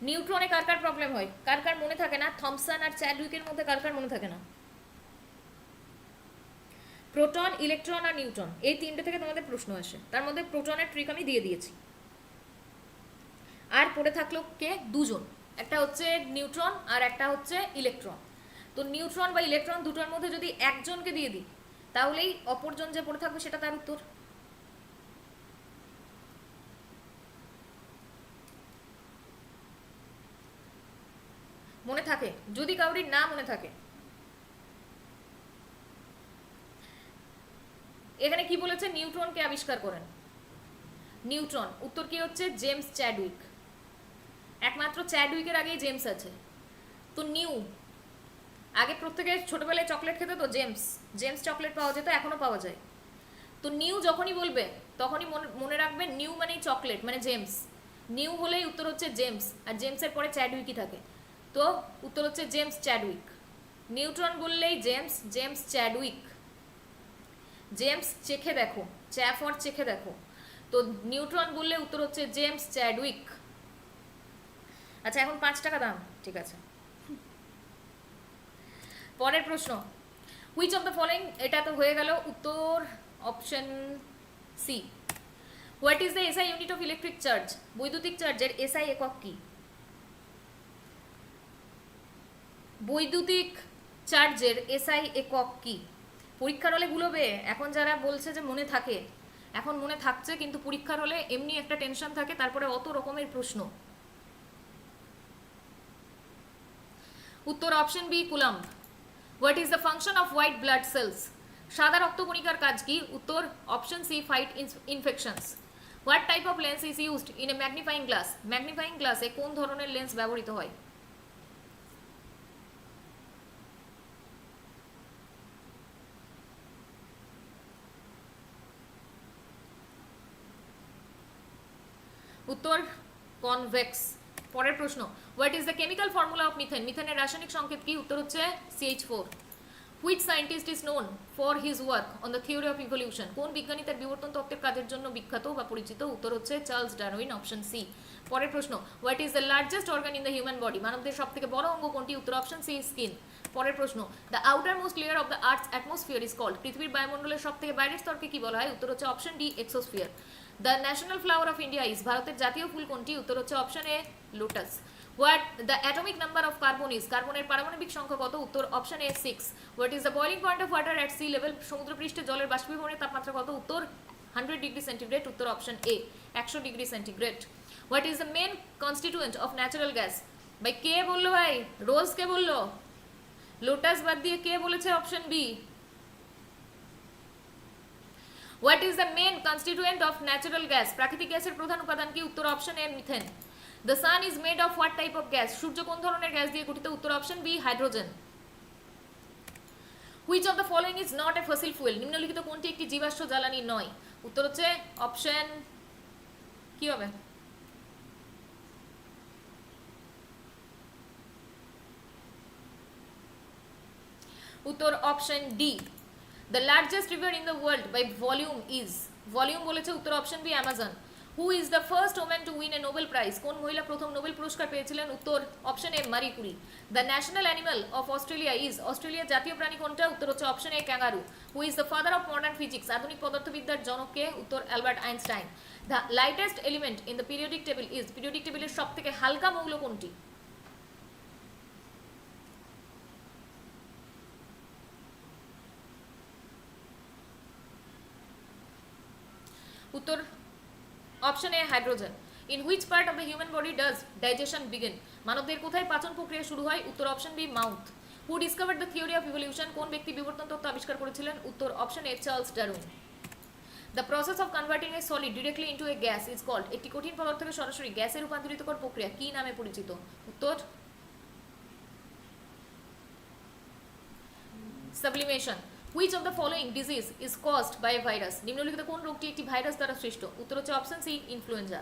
নিউট্রনে কার কার প্রবলেম হয়, কার কার মনে থাকে না? থমসন আর চ্যাডউইকের মধ্যে কার কার মনে থাকে না? প্রোটন, ইলেকট্রন আর নিউট্রন, এই তিনটে থেকে তোমাদের প্রশ্ন আসে। তার মধ্যে প্রোটনের ট্রিক আমি দিয়ে দিয়েছি। আর পড়ে থাকলো কে? দুজন, একটা হচ্ছে নিউট্রন আর একটা হচ্ছে ইলেকট্রন। তো নিউট্রন বা ইলেকট্রন দুটোর মধ্যে যদি একজনকে দিয়ে দিই, তাহলেই অপরজন যে পড়ে থাকবে সেটা তার উত্তর। মনে থাকে? যদি কাউরির না মনে থাকে, এখানে কি বলেছে? নিউট্রনকে আবিষ্কার করেন। নিউট্রন, উত্তর কি হচ্ছে? James Chadwick. একমাত্র চ্যাডউইকের আগেই জেমস আছে। তো নিউ, আগে প্রত্যেকে ছোটবেলায় চকলেট খেতে, তো জেমস, জেমস চকলেট পাওয়া যেত, এখনো পাওয়া যায়। তো নিউ যখনই বলবে তখনই মনে রাখবে নিউ মানেই চকলেট, মানে জেমস। নিউ হলেই উত্তর হচ্ছে জেমস, আর জেমসের পরে চ্যাডউইকই থাকে। তো উত্তর হচ্ছে জেমস চ্যাডউইক। নিউট্রন বললেই জেমস, জেমস চ্যাডউইক। জেমস চেখে দেখো, চ্যা ফর চেখে দেখো। তো নিউট্রন বললে উত্তর হচ্ছে জেমস চ্যাডউইক। আচ্ছা, এখন 5 টাকা দাম, ঠিক আছে। পরের প্রশ্ন, হুইচ অফ দ্য ফলোইং, এটা তো হয়ে গেল উত্তর option C. What is the SI unit of electric charge, বৈদ্যুতিক চার্জের এসআই একক কি? বৈদ্যুতিক চার্জের এসআই একক কি? পরীক্ষার হলে ভুল হবে। এখন যারা বলছে যে মনে থাকে, এখন মনে থাকছে, কিন্তু পরীক্ষার হলে এমনি একটা টেনশন থাকে, তারপরে অত রকমের প্রশ্ন। উত্তর option B coulomb. What is the function of white blood cells, সাদা রক্তকণিকার কাজ কি? উত্তর option C fight infections. What type of lens is used in a magnifying glass, magnifying গ্লাসে কোন ধরনের লেন্স ব্যবহৃত হয়? উত্তর কনভেক্স। পরের প্রশ্ন, what is the chemical formula of methane, মিথেনের রাসায়নিক সংকেত কি? উত্তর হচ্ছে CH4। Which scientist is known for his work on the theory of evolution, কোন বিজ্ঞানী তার বিবর্তন তত্ত্বের কাজের জন্য বিখ্যাত বা পরিচিত? উত্তর হচ্ছে চার্লস ডারউইন, অপশন সি। পরের প্রশ্ন, what is the largest organ in the human body, মানবদের সব থেকে বড় অঙ্গ কোনটি? উত্তর অপশন সি স্কিন। পরের প্রশ্ন, the outermost layer of the earth's atmosphere is called, পৃথিবীর বায়ুমণ্ডলের সব থেকে বাইরের স্তরকে কি বলা হয়? উত্তর হচ্ছে option D exosphere. The national flower of India is, ভারতের জাতীয় ফুল কোনটি? উত্তর হচ্ছে option A lotus. What the atomic number of carbon is, কার্বনের পারমাণবিক সংখ্যা কত? উত্তর option A 6। What is the boiling point of water at sea level, সমুদ্রপৃষ্ঠে জলের বাষ্পীভবনের তাপমাত্রা কত? উত্তর 100 ডিগ্রি সেন্টিগ্রেড, উত্তর option A 100 degree centigrade. What is the main constituent of natural gas, ভাই কে বললো? ভাই রোজ কে বললো? লোটাস বাদ দিয়ে কে বলেছে? Option B. What is the main constituent of natural gas, প্রাকৃতিক গ্যাসের প্রধান উপাদান কি? উত্তর option A methane. The sun is made of what type of gas, সূর্য কোন ধরনের গ্যাস দিয়ে গঠিত? উত্তর option B hydrogen. Which of the following is not a fossil fuel, নিম্নলিখিত কোনটি একটি জীবাশ্ম জ্বালানি নয়? উত্তর হচ্ছে অপশন, কি হবে? উত্তর option D. The largest river in the world by volume is, volume বলেছে, উত্তর option B Amazon. Who is the first woman to win a Nobel prize, কোন মহিলা প্রথম নোবেল পুরস্কার পেয়েছিলেন? উত্তর option A Marie Curie. The national animal of Australia is, অস্ট্রেলিয়ার জাতীয় প্রাণী কোনটা? উত্তর হচ্ছে option A kangaroo. Who is the father of modern physics, আধুনিক পদার্থবিদ্যার জনককে? উত্তর Albert Einstein. The lightest element in the periodic table is, periodic টেবিলের সব থেকে হালকা মৌল কোনটি? উত্তর option A hydrogen. In which part of the human body does digestion begin, মানবদের কোথায় পাচন প্রক্রিয়া শুরু হয়? উত্তর option B mouth. Who discovered the theory of evolution, কোন ব্যক্তি বিবর্তন তত্ত্ব আবিষ্কার করেছিলেন? উত্তর option A Charles Darwin. The process of converting a solid directly into a gas is called, একটি কঠিন পদার্থকে সরাসরি গ্যাসে রূপান্তরিতকর প্রক্রিয়া কি নামে পরিচিত? উত্তর sublimation. Which of the following disease is caused by a virus, নিম্নলিখিত কোন রোগটি একটি ভাইরাস দ্বারা সৃষ্ট? উত্তর হচ্ছে অপশন সি ইনফ্লুয়েঞ্জা।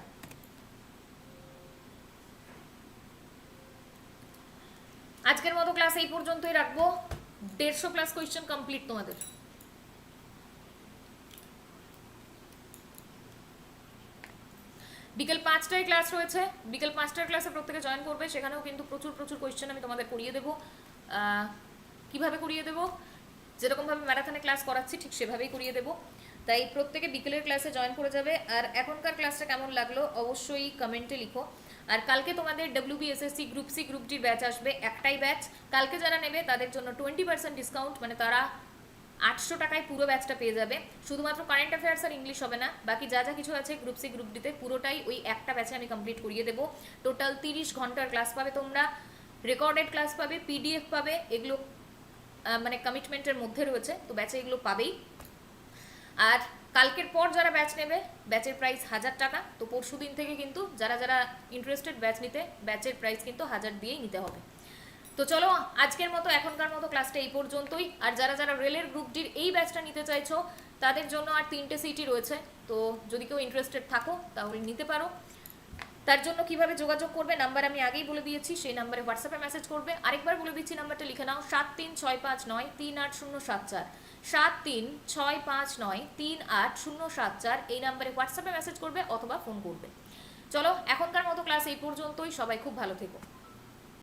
ক্লাস এই পর্যন্তই রাখবো। 150 প্লাস কোয়েশ্চেন কমপ্লিট তোমাদের। বিকেল 5টায় ক্লাস রয়েছে, বিকেল 5টার ক্লাসে প্রত্যেকে জয়েন করবে। সেখানেও কিন্তু প্রচুর প্রচুর কোয়েশ্চেন আমি তোমাদের করিয়ে দেবো। কিভাবে করিয়ে দেবো, যেরকমভাবে ম্যারাথনে ক্লাস করাচ্ছি ঠিক সেভাবেই করিয়ে দেবো। তাই প্রত্যেকে বিকেলের ক্লাসে জয়েন করে যাবে। আর এখনকার ক্লাসটা কেমন লাগলো অবশ্যই কমেন্টে লিখো। আর কালকে তোমাদের WBSSC গ্রুপ সি গ্রুপ ডির ব্যাচ আসবে, একটাই ব্যাচ। কালকে যারা নেবে তাদের জন্য 20% ডিসকাউন্ট, মানে তারা 800 টাকায় পুরো ব্যাচটা পেয়ে যাবে। শুধুমাত্র কারেন্ট অ্যাফেয়ার্স আর ইংলিশ হবে না, বাকি যা যা কিছু আছে গ্রুপ সি গ্রুপ ডিতে পুরোটাই ওই একটা ব্যাচে আমি কমপ্লিট করিয়ে দেবো। টোটাল 30 ঘন্টার ক্লাস পাবে তোমরা, রেকর্ডেড ক্লাস পাবে, PDF পাবে, এগুলো মানে কমিটমেন্টের মধ্যে রয়েছে, তো ব্যাচে এগুলো পাবেই। আর কালকের পর যারা ব্যাচ নেবে ব্যাচের প্রাইস 1000 টাকা। তো পরশু দিন থেকে কিন্তু যারা যারা ইন্টারেস্টেড ব্যাচ নিতে, ব্যাচের প্রাইস কিন্তু 1000 দিয়েই নিতে হবে। তো চলো আজকের মতো এখনকার মতো ক্লাসটা এই পর্যন্তই। আর যারা যারা রেলের গ্রুপ ডির এই ব্যাচটা নিতে চাইছো তাদের জন্য আর 3টে সিটি রয়েছে, তো যদি কেউ ইন্টারেস্টেড থাকো তাহলে নিতে পারো। তার জন্য কিভাবে যোগাযোগ করবে, নাম্বার আমি আগেই বলে দিয়েছি, সেই নাম্বারে হোয়াটসঅ্যাপে মেসেজ করবে। আরেকবার বলে দিচ্ছি, নাম্বারটা লিখে নাও 7365938074, 7365938074। এই নাম্বারে হোয়াটসঅ্যাপে মেসেজ করবে অথবা ফোন করবে। চলো এখনকার মতো ক্লাস এই পর্যন্তই, সবাই খুব ভালো থেকো।